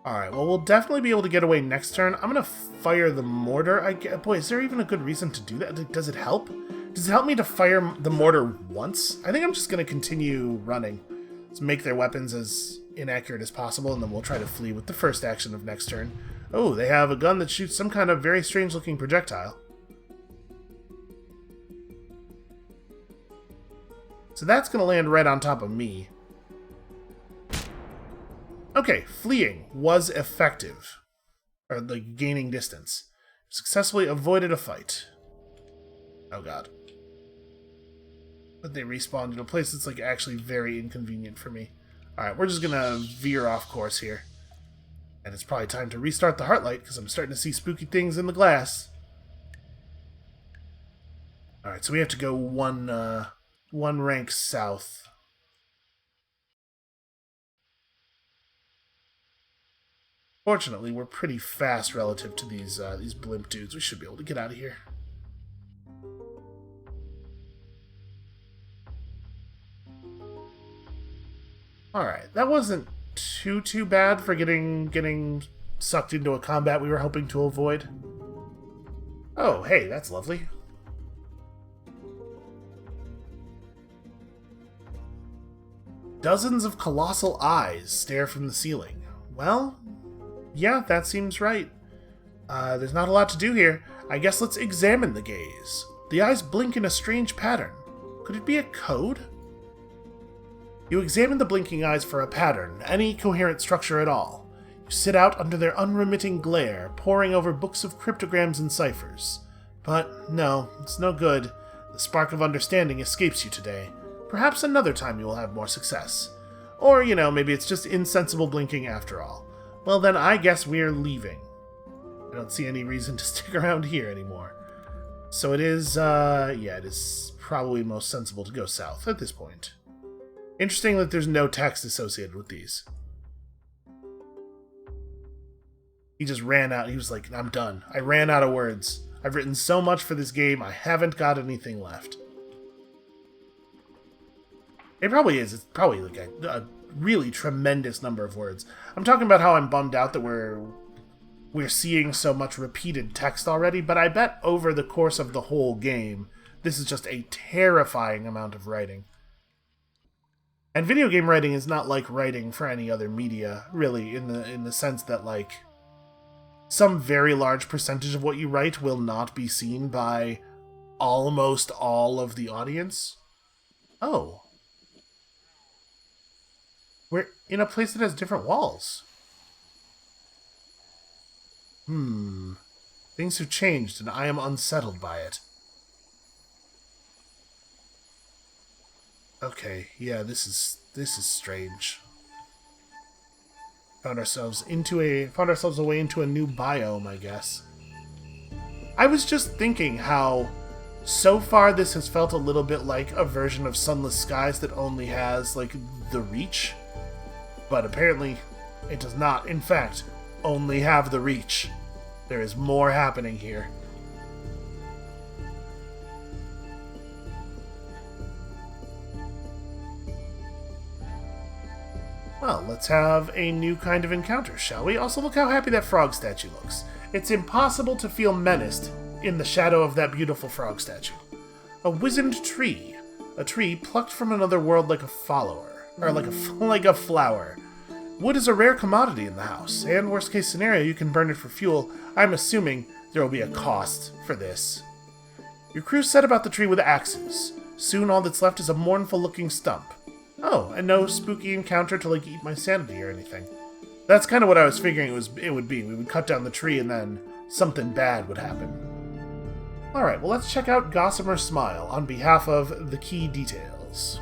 Alright, well, we'll definitely be able to get away next turn. I'm going to fire the mortar. Boy, is there even a good reason to do that? Does it help? Does it help me to fire the mortar once? I think I'm just going to continue running. Let's make their weapons as inaccurate as possible, and then we'll try to flee with the first action of next turn. Oh, they have a gun that shoots some kind of very strange-looking projectile. So that's going to land right on top of me. Okay, fleeing was effective. Or, like, gaining distance. Successfully avoided a fight. Oh god. But they respawned in a place that's, like, actually very inconvenient for me. Alright, we're just going to veer off course here. And it's probably time to restart the Heartlight, because I'm starting to see spooky things in the glass. Alright, so we have to go one rank south. Fortunately, we're pretty fast relative to these blimp dudes. We should be able to get out of here. Alright, that wasn't too bad for getting sucked into a combat we were hoping to avoid. Oh, hey, that's lovely. Dozens of colossal eyes stare from the ceiling. Well, yeah, that seems right. There's not a lot to do here. I guess let's examine the gaze. The eyes blink in a strange pattern. Could it be a code? You examine the blinking eyes for a pattern, any coherent structure at all. You sit out under their unremitting glare, poring over books of cryptograms and ciphers. But no, it's no good. The spark of understanding escapes you today. Perhaps another time you will have more success. Or, you know, maybe it's just insensible blinking after all. Well then, I guess we're leaving. I don't see any reason to stick around here anymore. So it is, it is probably most sensible to go south at this point. Interesting that there's no text associated with these. He just ran out. He was like, I'm done. I ran out of words. I've written so much for this game, I haven't got anything left. It probably is. It's probably like a really tremendous number of words. I'm talking about how I'm bummed out that we're seeing so much repeated text already, but I bet over the course of the whole game, this is just a terrifying amount of writing. And video game writing is not like writing for any other media, really, in the sense that, like, some very large percentage of what you write will not be seen by almost all of the audience. Oh. We're in a place that has different walls. Things have changed, and I am unsettled by it. Okay, yeah, this is strange. Found ourselves a way into a new biome, I guess. I was just thinking how so far this has felt a little bit like a version of Sunless Skies that only has, like, the reach. But apparently it does not, in fact, only have the reach. There is more happening here. Well, let's have a new kind of encounter, shall we? Also, look how happy that frog statue looks. It's impossible to feel menaced in the shadow of that beautiful frog statue. A wizened tree. A tree plucked from another world like a follower. Or like a flower. Wood is a rare commodity in the house, and worst case scenario, you can burn it for fuel. I'm assuming there will be a cost for this. Your crew set about the tree with axes. Soon all that's left is a mournful-looking stump. Oh, and no spooky encounter to, like, eat my sanity or anything. That's kind of what I was figuring it would be. We would cut down the tree and then something bad would happen. Alright, well let's check out Gossamer Smile on behalf of the key details.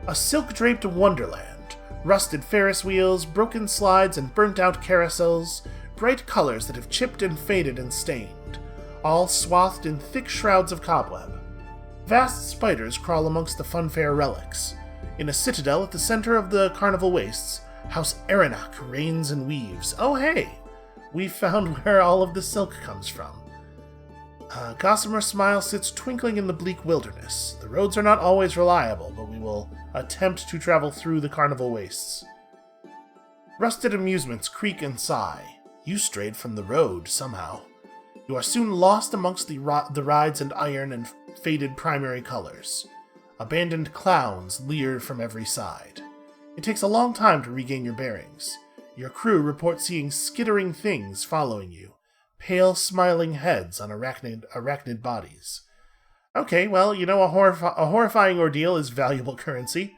A silk-draped wonderland, rusted Ferris wheels, broken slides, and burnt-out carousels, bright colors that have chipped and faded and stained, all swathed in thick shrouds of cobweb. Vast spiders crawl amongst the funfair relics. In a citadel at the center of the carnival wastes, House Arenak reigns and weaves. Oh hey! We found where all of the silk comes from. Gossamer Smile sits twinkling in the bleak wilderness. The roads are not always reliable, but we will attempt to travel through the carnival wastes. Rusted amusements creak and sigh. You strayed from the road, somehow. You are soon lost amongst the rides and iron and faded primary colors. Abandoned clowns leer from every side. It takes a long time to regain your bearings. Your crew report seeing skittering things following you. Pale, smiling heads on arachnid bodies. Okay, well, you know, a horrifying ordeal is valuable currency.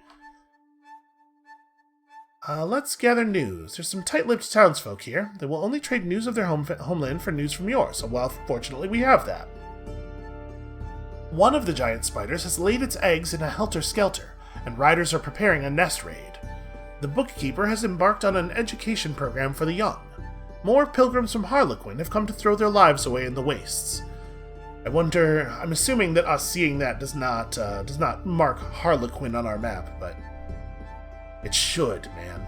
Let's gather news. There's some tight-lipped townsfolk here. They will only trade news of their homeland for news from yours, so well, fortunately we have that. One of the giant spiders has laid its eggs in a helter-skelter, and riders are preparing a nest raid. The bookkeeper has embarked on an education program for the young. More pilgrims from Harlequin have come to throw their lives away in the wastes. I'm assuming that us seeing that does not mark Harlequin on our map, but it should, man.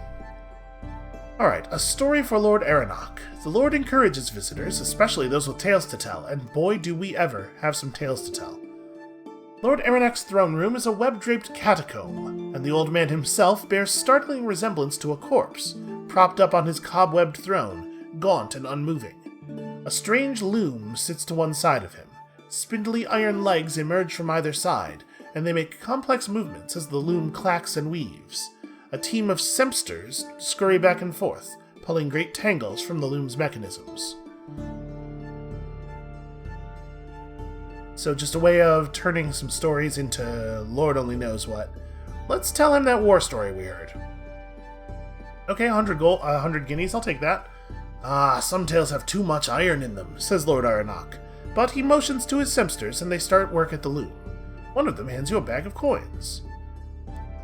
Alright, a story for Lord Arenak. The Lord encourages visitors, especially those with tales to tell, and boy do we ever have some tales to tell. Lord Arenak's throne room is a web-draped catacomb, and the old man himself bears startling resemblance to a corpse, propped up on his cobwebbed throne, gaunt and unmoving. A strange loom sits to one side of him. Spindly iron legs emerge from either side, and they make complex movements as the loom clacks and weaves. A team of sempsters scurry back and forth, pulling great tangles from the loom's mechanisms. So just a way of turning some stories into Lord only knows what. Let's tell him that war story we heard. Okay, 100 guineas, I'll take that. Some tales have too much iron in them, says Lord Arenak. But he motions to his sempsters and they start work at the loom. One of them hands you a bag of coins.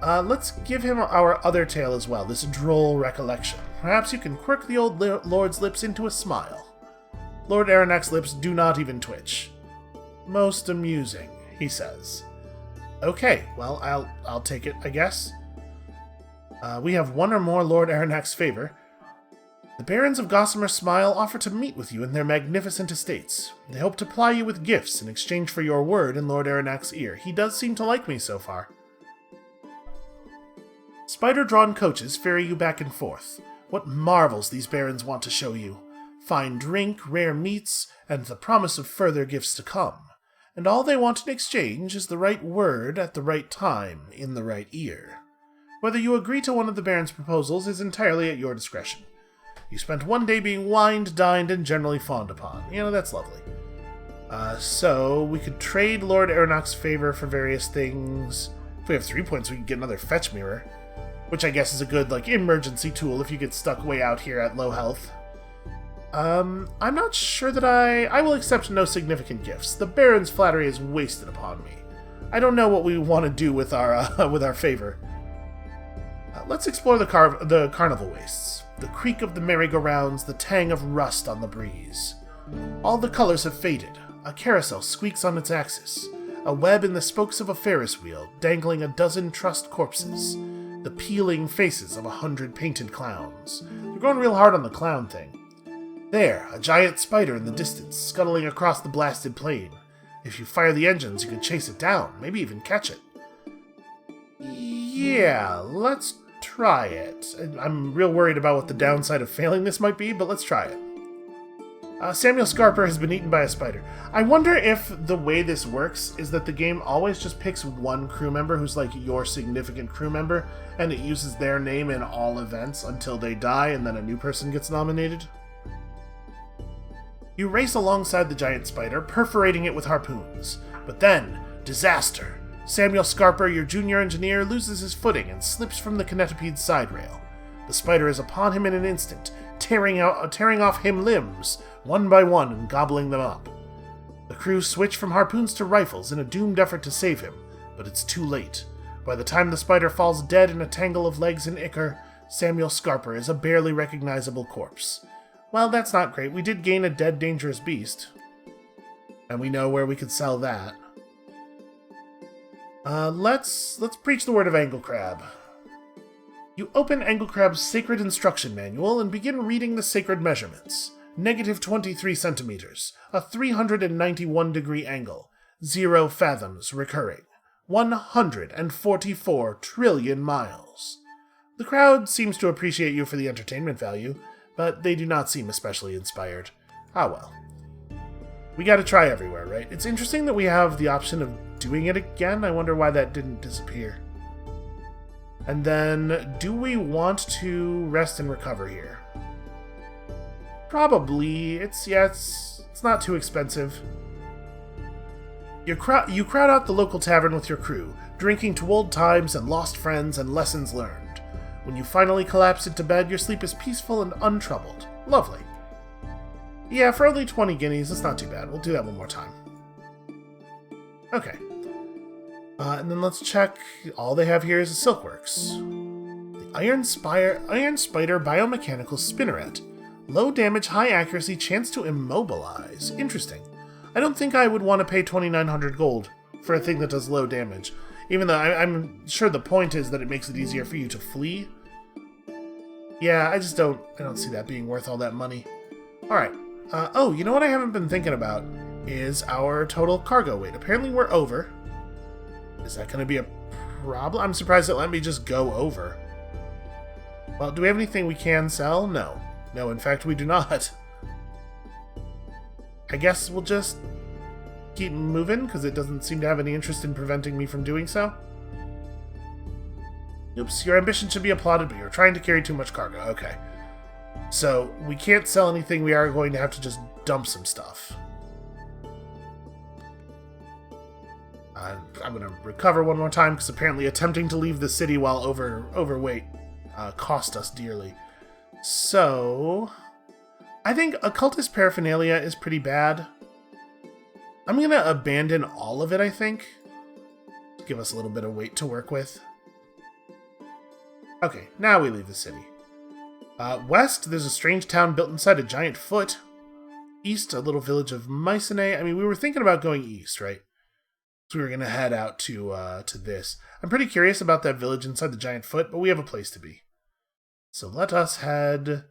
Let's give him our other tale as well, this droll recollection. Perhaps you can quirk the old lord's lips into a smile. Lord Arenak's lips do not even twitch. Most amusing, he says. Okay, well, I'll take it, I guess. We have one or more Lord Arenak's favor. The barons of Gossamer Smile offer to meet with you in their magnificent estates. They hope to ply you with gifts in exchange for your word in Lord Arenak's ear. He does seem to like me so far. Spider-drawn coaches ferry you back and forth. What marvels these barons want to show you. Fine drink, rare meats, and the promise of further gifts to come. And all they want in exchange is the right word at the right time, in the right ear. Whether you agree to one of the barons' proposals is entirely at your discretion. You spent one day being wined, dined, and generally fawned upon. You know, that's lovely. So, we could trade Lord Arenak's favor for various things. If we have 3 points, we can get another fetch mirror. Which I guess is a good, emergency tool if you get stuck way out here at low health. I'm not sure that I will accept no significant gifts. The Baron's flattery is wasted upon me. I don't know what we want to do with our favor. Let's explore the carnival wastes. The creak of the merry-go-rounds, the tang of rust on the breeze. All the colors have faded. A carousel squeaks on its axis. A web in the spokes of a Ferris wheel, dangling a dozen trussed corpses. The peeling faces of 100 painted clowns. They're going real hard on the clown thing. There, a giant spider in the distance, scuttling across the blasted plain. If you fire the engines, you can chase it down, maybe even catch it. Yeah, let's try it. I'm real worried about what the downside of failing this might be, but let's try it. Samuel Scarper has been eaten by a spider. I wonder if the way this works is that the game always just picks one crew member who's your significant crew member, and it uses their name in all events until they die and then a new person gets nominated. You race alongside the giant spider, perforating it with harpoons. But then, disaster! Samuel Scarper, your junior engineer, loses his footing and slips from the Kinetopede's side rail. The spider is upon him in an instant, tearing off him limbs, one by one, and gobbling them up. The crew switch from harpoons to rifles in a doomed effort to save him, but it's too late. By the time the spider falls dead in a tangle of legs and ichor, Samuel Scarper is a barely recognizable corpse. Well, that's not great. We did gain a dead, dangerous beast. And we know where we could sell that. Let's preach the word of Angle Crab. You open Angle Crab's Sacred Instruction Manual and begin reading the sacred measurements. Negative 23 centimeters, a 391-degree angle, 0 fathoms recurring, 144 trillion miles. The crowd seems to appreciate you for the entertainment value, but they do not seem especially inspired. Ah well. We gotta try everywhere, right? It's interesting that we have the option of doing it again. I wonder why that didn't disappear. And then, do we want to rest and recover here? Probably. It's not too expensive. You crowd out the local tavern with your crew, drinking to old times and lost friends and lessons learned. When you finally collapse into bed, your sleep is peaceful and untroubled. Lovely. Yeah, for only 20 guineas, it's not too bad. We'll do that one more time. Okay. And then let's check. All they have here is a Silkworks. The Iron Spider Biomechanical Spinneret. Low damage, high accuracy, chance to immobilize. Interesting. I don't think I would want to pay 2,900 gold for a thing that does low damage. Even though I'm sure the point is that it makes it easier for you to flee. Yeah, I don't see that being worth all that money. Alright. Oh, you know what I haven't been thinking about? Is our total cargo weight. Apparently we're over. Is that going to be a problem? I'm surprised it let me just go over. Well, do we have anything we can sell? No. No, in fact, we do not. I guess we'll just keep moving, because it doesn't seem to have any interest in preventing me from doing so. Oops, your ambition should be applauded, but you're trying to carry too much cargo. Okay. So, we can't sell anything. We are going to have to just dump some stuff. I'm going to recover one more time, because apparently attempting to leave the city while overweight cost us dearly. So, I think occultist paraphernalia is pretty bad. I'm going to abandon all of it, I think. Give us a little bit of weight to work with. Okay, now we leave the city. West, there's a strange town built inside a giant foot. East, a little village of Mycenae. I mean, we were thinking about going east, right? So we were going to head out to this. I'm pretty curious about that village inside the giant foot, but we have a place to be. So let us head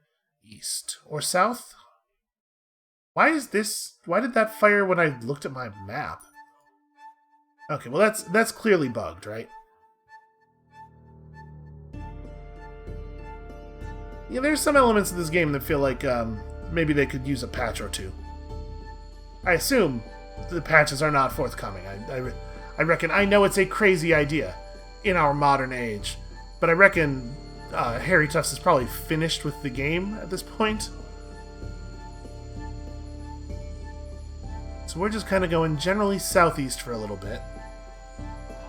east. Or south? Why did that fire when I looked at my map? Okay, well that's clearly bugged, right? Yeah, there's some elements of this game that feel like maybe they could use a patch or two. I assume the patches are not forthcoming. I reckon, I know it's a crazy idea in our modern age, but I reckon Harry Tufts is probably finished with the game at this point. So we're just kind of going generally southeast for a little bit.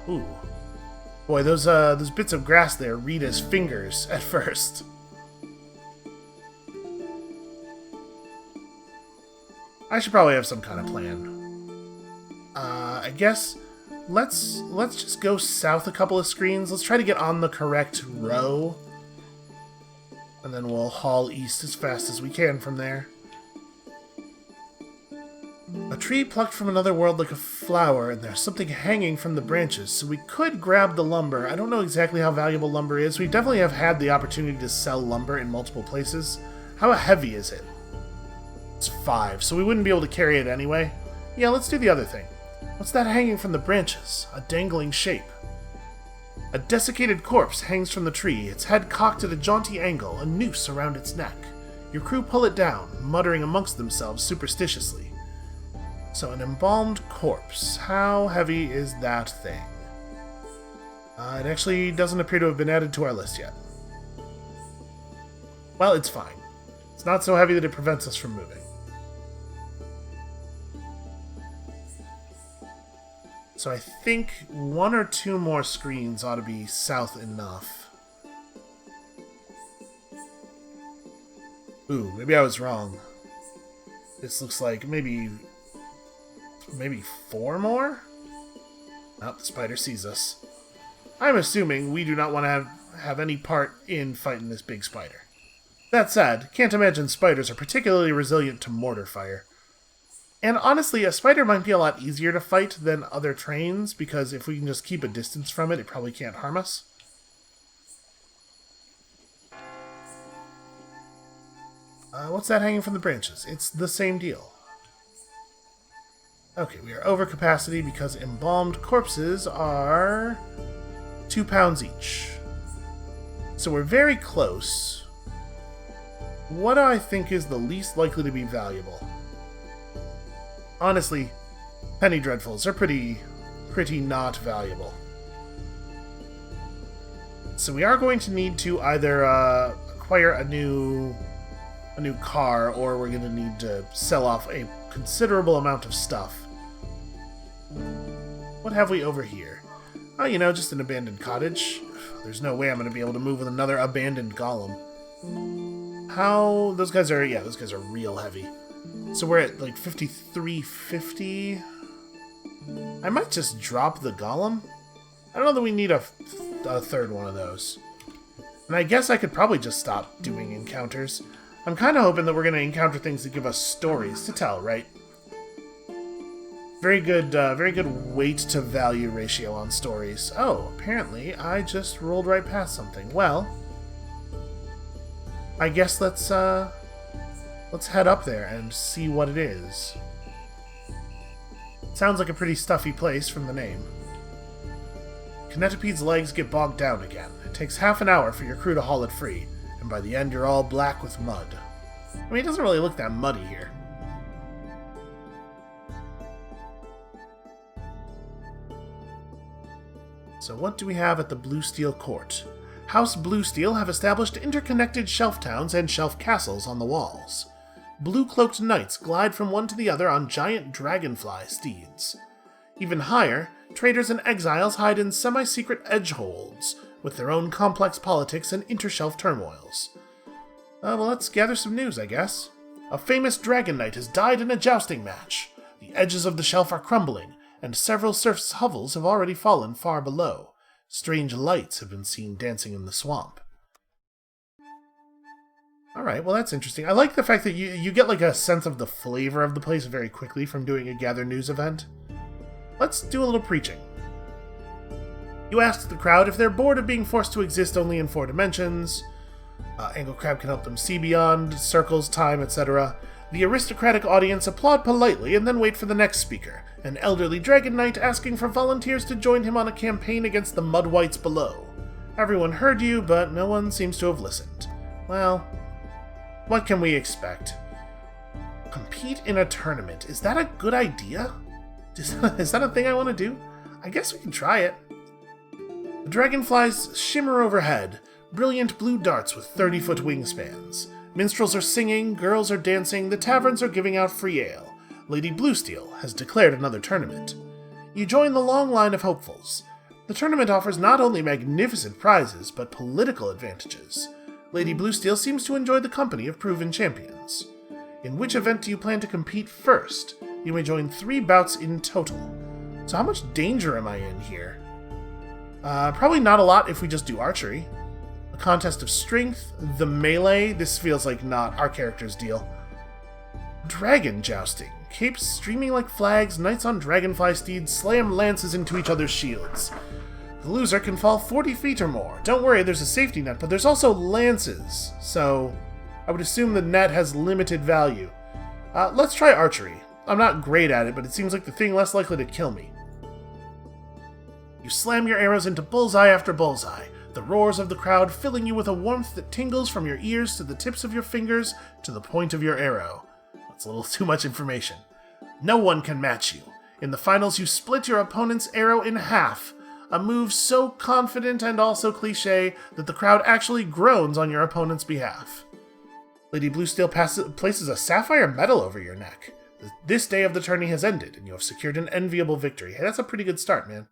Ooh. Boy, those bits of grass there read as fingers at first. I should probably have some kind of plan. I guess let's just go south a couple of screens. Let's try to get on the correct row. And then we'll haul east as fast as we can from there. A tree plucked from another world like a flower, and there's something hanging from the branches, so we could grab the lumber. I don't know exactly how valuable lumber is. We definitely have had the opportunity to sell lumber in multiple places. How heavy is it? It's 5, so we wouldn't be able to carry it anyway. Yeah, let's do the other thing. What's that hanging from the branches? A dangling shape. A desiccated corpse hangs from the tree, its head cocked at a jaunty angle, a noose around its neck. Your crew pull it down, muttering amongst themselves superstitiously. So an embalmed corpse. How heavy is that thing? It actually doesn't appear to have been added to our list yet. Well, it's fine. It's not so heavy that it prevents us from moving. So I think 1 or 2 more screens ought to be south enough. Ooh, maybe I was wrong. This looks like maybe 4 more? Oh, the spider sees us. I'm assuming we do not want to have any part in fighting this big spider. That said, can't imagine spiders are particularly resilient to mortar fire. And honestly, a spider might be a lot easier to fight than other trains, because if we can just keep a distance from it, it probably can't harm us. What's that hanging from the branches? It's the same deal. Okay, we are over capacity because embalmed corpses are 2 pounds each. So we're very close. What do I think is the least likely to be valuable? Honestly, penny dreadfuls are pretty not valuable. So we are going to need to either acquire a new car, or we're going to need to sell off a considerable amount of stuff. What have we over here? Oh, you know, just an abandoned cottage. There's no way I'm going to be able to move with another abandoned golem. How... those guys are real heavy. So we're at, like, 5350. I might just drop the golem. I don't know that we need a third one of those. And I guess I could probably just stop doing encounters. I'm kind of hoping that we're going to encounter things that give us stories to tell, right? Very good weight to value ratio on stories. Oh, apparently I just rolled right past something. Well, I guess let's head up there and see what it is. Sounds like a pretty stuffy place from the name. Kinetipede's legs get bogged down again. It takes half an hour for your crew to haul it free, and by the end you're all black with mud. I mean, it doesn't really look that muddy here. So what do we have at the Bluesteel Court? House Bluesteel have established interconnected shelf towns and shelf castles on the walls. Blue-cloaked knights glide from one to the other on giant dragonfly steeds. Even higher, traders and exiles hide in semi-secret edgeholds, with their own complex politics and intershelf turmoils. Well, let's gather some news, I guess. A famous dragon knight has died in a jousting match. The edges of the shelf are crumbling, and several serfs' hovels have already fallen far below. Strange lights have been seen dancing in the swamp. Alright, well that's interesting. I like the fact that you get like a sense of the flavor of the place very quickly from doing a gather news event. Let's do a little preaching. You ask the crowd if they're bored of being forced to exist only in 4 dimensions. Angle Crab can help them see beyond, circles, time, etc. The aristocratic audience applaud politely and then wait for the next speaker, an elderly dragon knight asking for volunteers to join him on a campaign against the mudwights below. Everyone heard you, but no one seems to have listened. Well, what can we expect? Compete in a tournament. Is that a good idea? Is that a thing I want to do? I guess we can try it. The dragonflies shimmer overhead, brilliant blue darts with 30-foot wingspans. Minstrels are singing, girls are dancing, the taverns are giving out free ale. Lady Bluesteel has declared another tournament. You join the long line of hopefuls. The tournament offers not only magnificent prizes, but political advantages. Lady Bluesteel seems to enjoy the company of proven champions. In which event do you plan to compete first? You may join 3 bouts in total. So how much danger am I in here? Probably not a lot if we just do archery. A contest of strength, the melee, this feels like not our character's deal. Dragon jousting. Capes streaming like flags, knights on dragonfly steeds slam lances into each other's shields. The loser can fall 40 feet or more. Don't worry, there's a safety net, but there's also lances, so I would assume the net has limited value. Let's try archery. I'm not great at it, but it seems like the thing less likely to kill me. You slam your arrows into bullseye after bullseye, the roars of the crowd filling you with a warmth that tingles from your ears to the tips of your fingers to the point of your arrow. That's a little too much information. No one can match you. In the finals, you split your opponent's arrow in half, a move so confident and also cliché that the crowd actually groans on your opponent's behalf. Lady Bluesteel places a sapphire medal over your neck. This day of the tourney has ended, and you have secured an enviable victory. Hey, that's a pretty good start, man.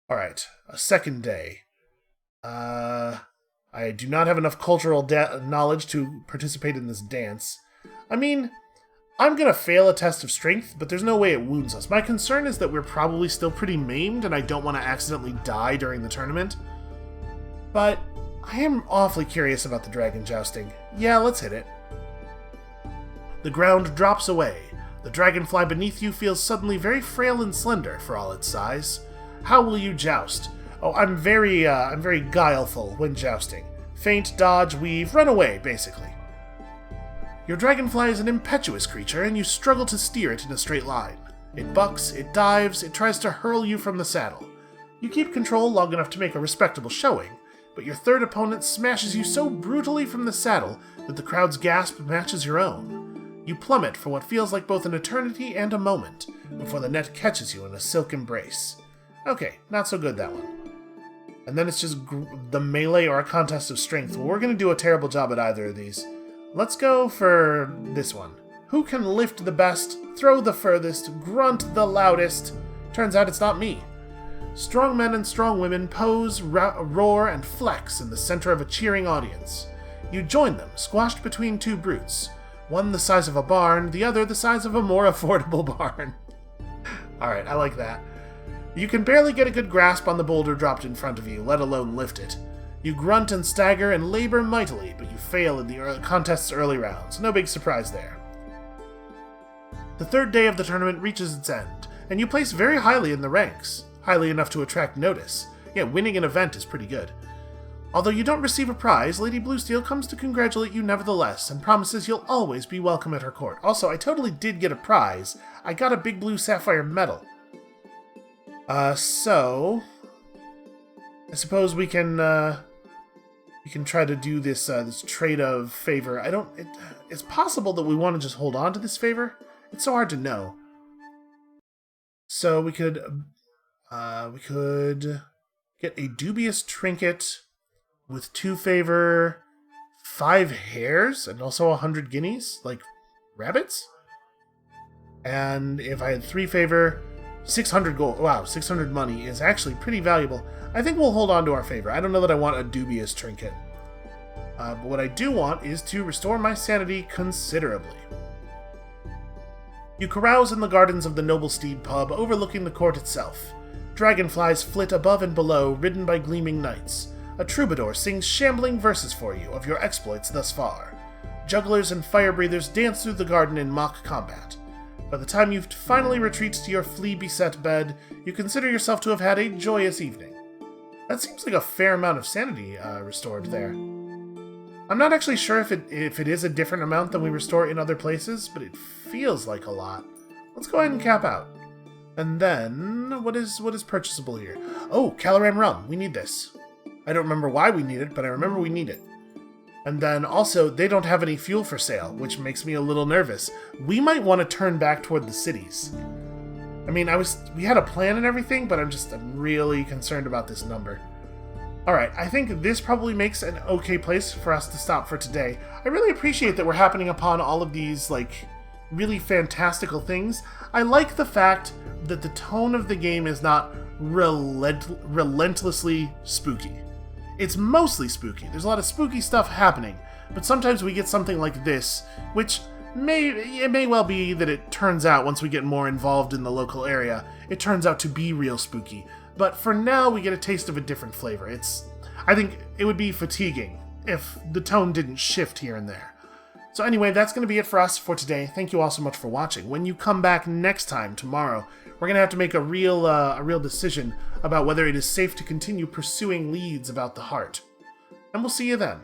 Alright, a second day. I do not have enough cultural knowledge to participate in this dance. I mean, I'm gonna fail a test of strength, but there's no way it wounds us. My concern is that we're probably still pretty maimed, and I don't want to accidentally die during the tournament. But I am awfully curious about the dragon jousting. Yeah, let's hit it. The ground drops away. The dragonfly beneath you feels suddenly very frail and slender for all its size. How will you joust? Oh, I'm very guileful when jousting. Feint, dodge, weave, run away, basically. Your dragonfly is an impetuous creature, and you struggle to steer it in a straight line. It bucks, it dives, it tries to hurl you from the saddle. You keep control long enough to make a respectable showing, but your third opponent smashes you so brutally from the saddle that the crowd's gasp matches your own. You plummet for what feels like both an eternity and a moment, before the net catches you in a silk embrace. Okay, not so good, that one. And then it's just the melee or a contest of strength. Well, we're going to do a terrible job at either of these. Let's go for this one. Who can lift the best, throw the furthest, grunt the loudest? Turns out it's not me. Strong men and strong women pose, roar, and flex in the center of a cheering audience. You join them, squashed between two brutes. One the size of a barn, the other the size of a more affordable barn. Alright, I like that. You can barely get a good grasp on the boulder dropped in front of you, let alone lift it. You grunt and stagger and labor mightily, but you fail in the contest's early rounds. No big surprise there. The third day of the tournament reaches its end, and you place very highly in the ranks. Highly enough to attract notice. Yeah, winning an event is pretty good. Although you don't receive a prize, Lady Bluesteel comes to congratulate you nevertheless, and promises you'll always be welcome at her court. Also, I totally did get a prize. I got a big blue sapphire medal. So I suppose we can try to do this this trade of favor. It's possible that we want to just hold on to this favor. It's so hard to know. So we could get a dubious trinket with 2 favor, 5 hares, and also 100 guineas, like rabbits. And if I had 3 favor, 600 gold. Wow, 600 money is actually pretty valuable. I think we'll hold on to our favor. I don't know that I want a dubious trinket. But what I do want is to restore my sanity considerably. You carouse in the gardens of the Noble Steed pub, overlooking the court itself. Dragonflies flit above and below, ridden by gleaming knights. A troubadour sings shambling verses for you of your exploits thus far. Jugglers and fire-breathers dance through the garden in mock combat. By the time you finally retreat to your flea-beset bed, you consider yourself to have had a joyous evening. That seems like a fair amount of sanity restored there. I'm not actually sure if it is a different amount than we restore in other places, but it feels like a lot. Let's go ahead and cap out. And then, what is purchasable here? Oh, Caloran rum. We need this. I don't remember why we need it, but I remember we need it. And then also, they don't have any fuel for sale, which makes me a little nervous. We might want to turn back toward the cities. I mean, we had a plan and everything, but I'm really concerned about this number. Alright, I think this probably makes an okay place for us to stop for today. I really appreciate that we're happening upon all of these, really fantastical things. I like the fact that the tone of the game is not relentlessly spooky. It's mostly spooky. There's a lot of spooky stuff happening, but sometimes we get something like this, which it may well be that it turns out, once we get more involved in the local area, it turns out to be real spooky. But for now, we get a taste of a different flavor. I think it would be fatiguing if the tone didn't shift here and there. So anyway, that's going to be it for us for today. Thank you all so much for watching. When you come back next time, tomorrow, we're going to have to make a real decision about whether it is safe to continue pursuing leads about the heart. And we'll see you then.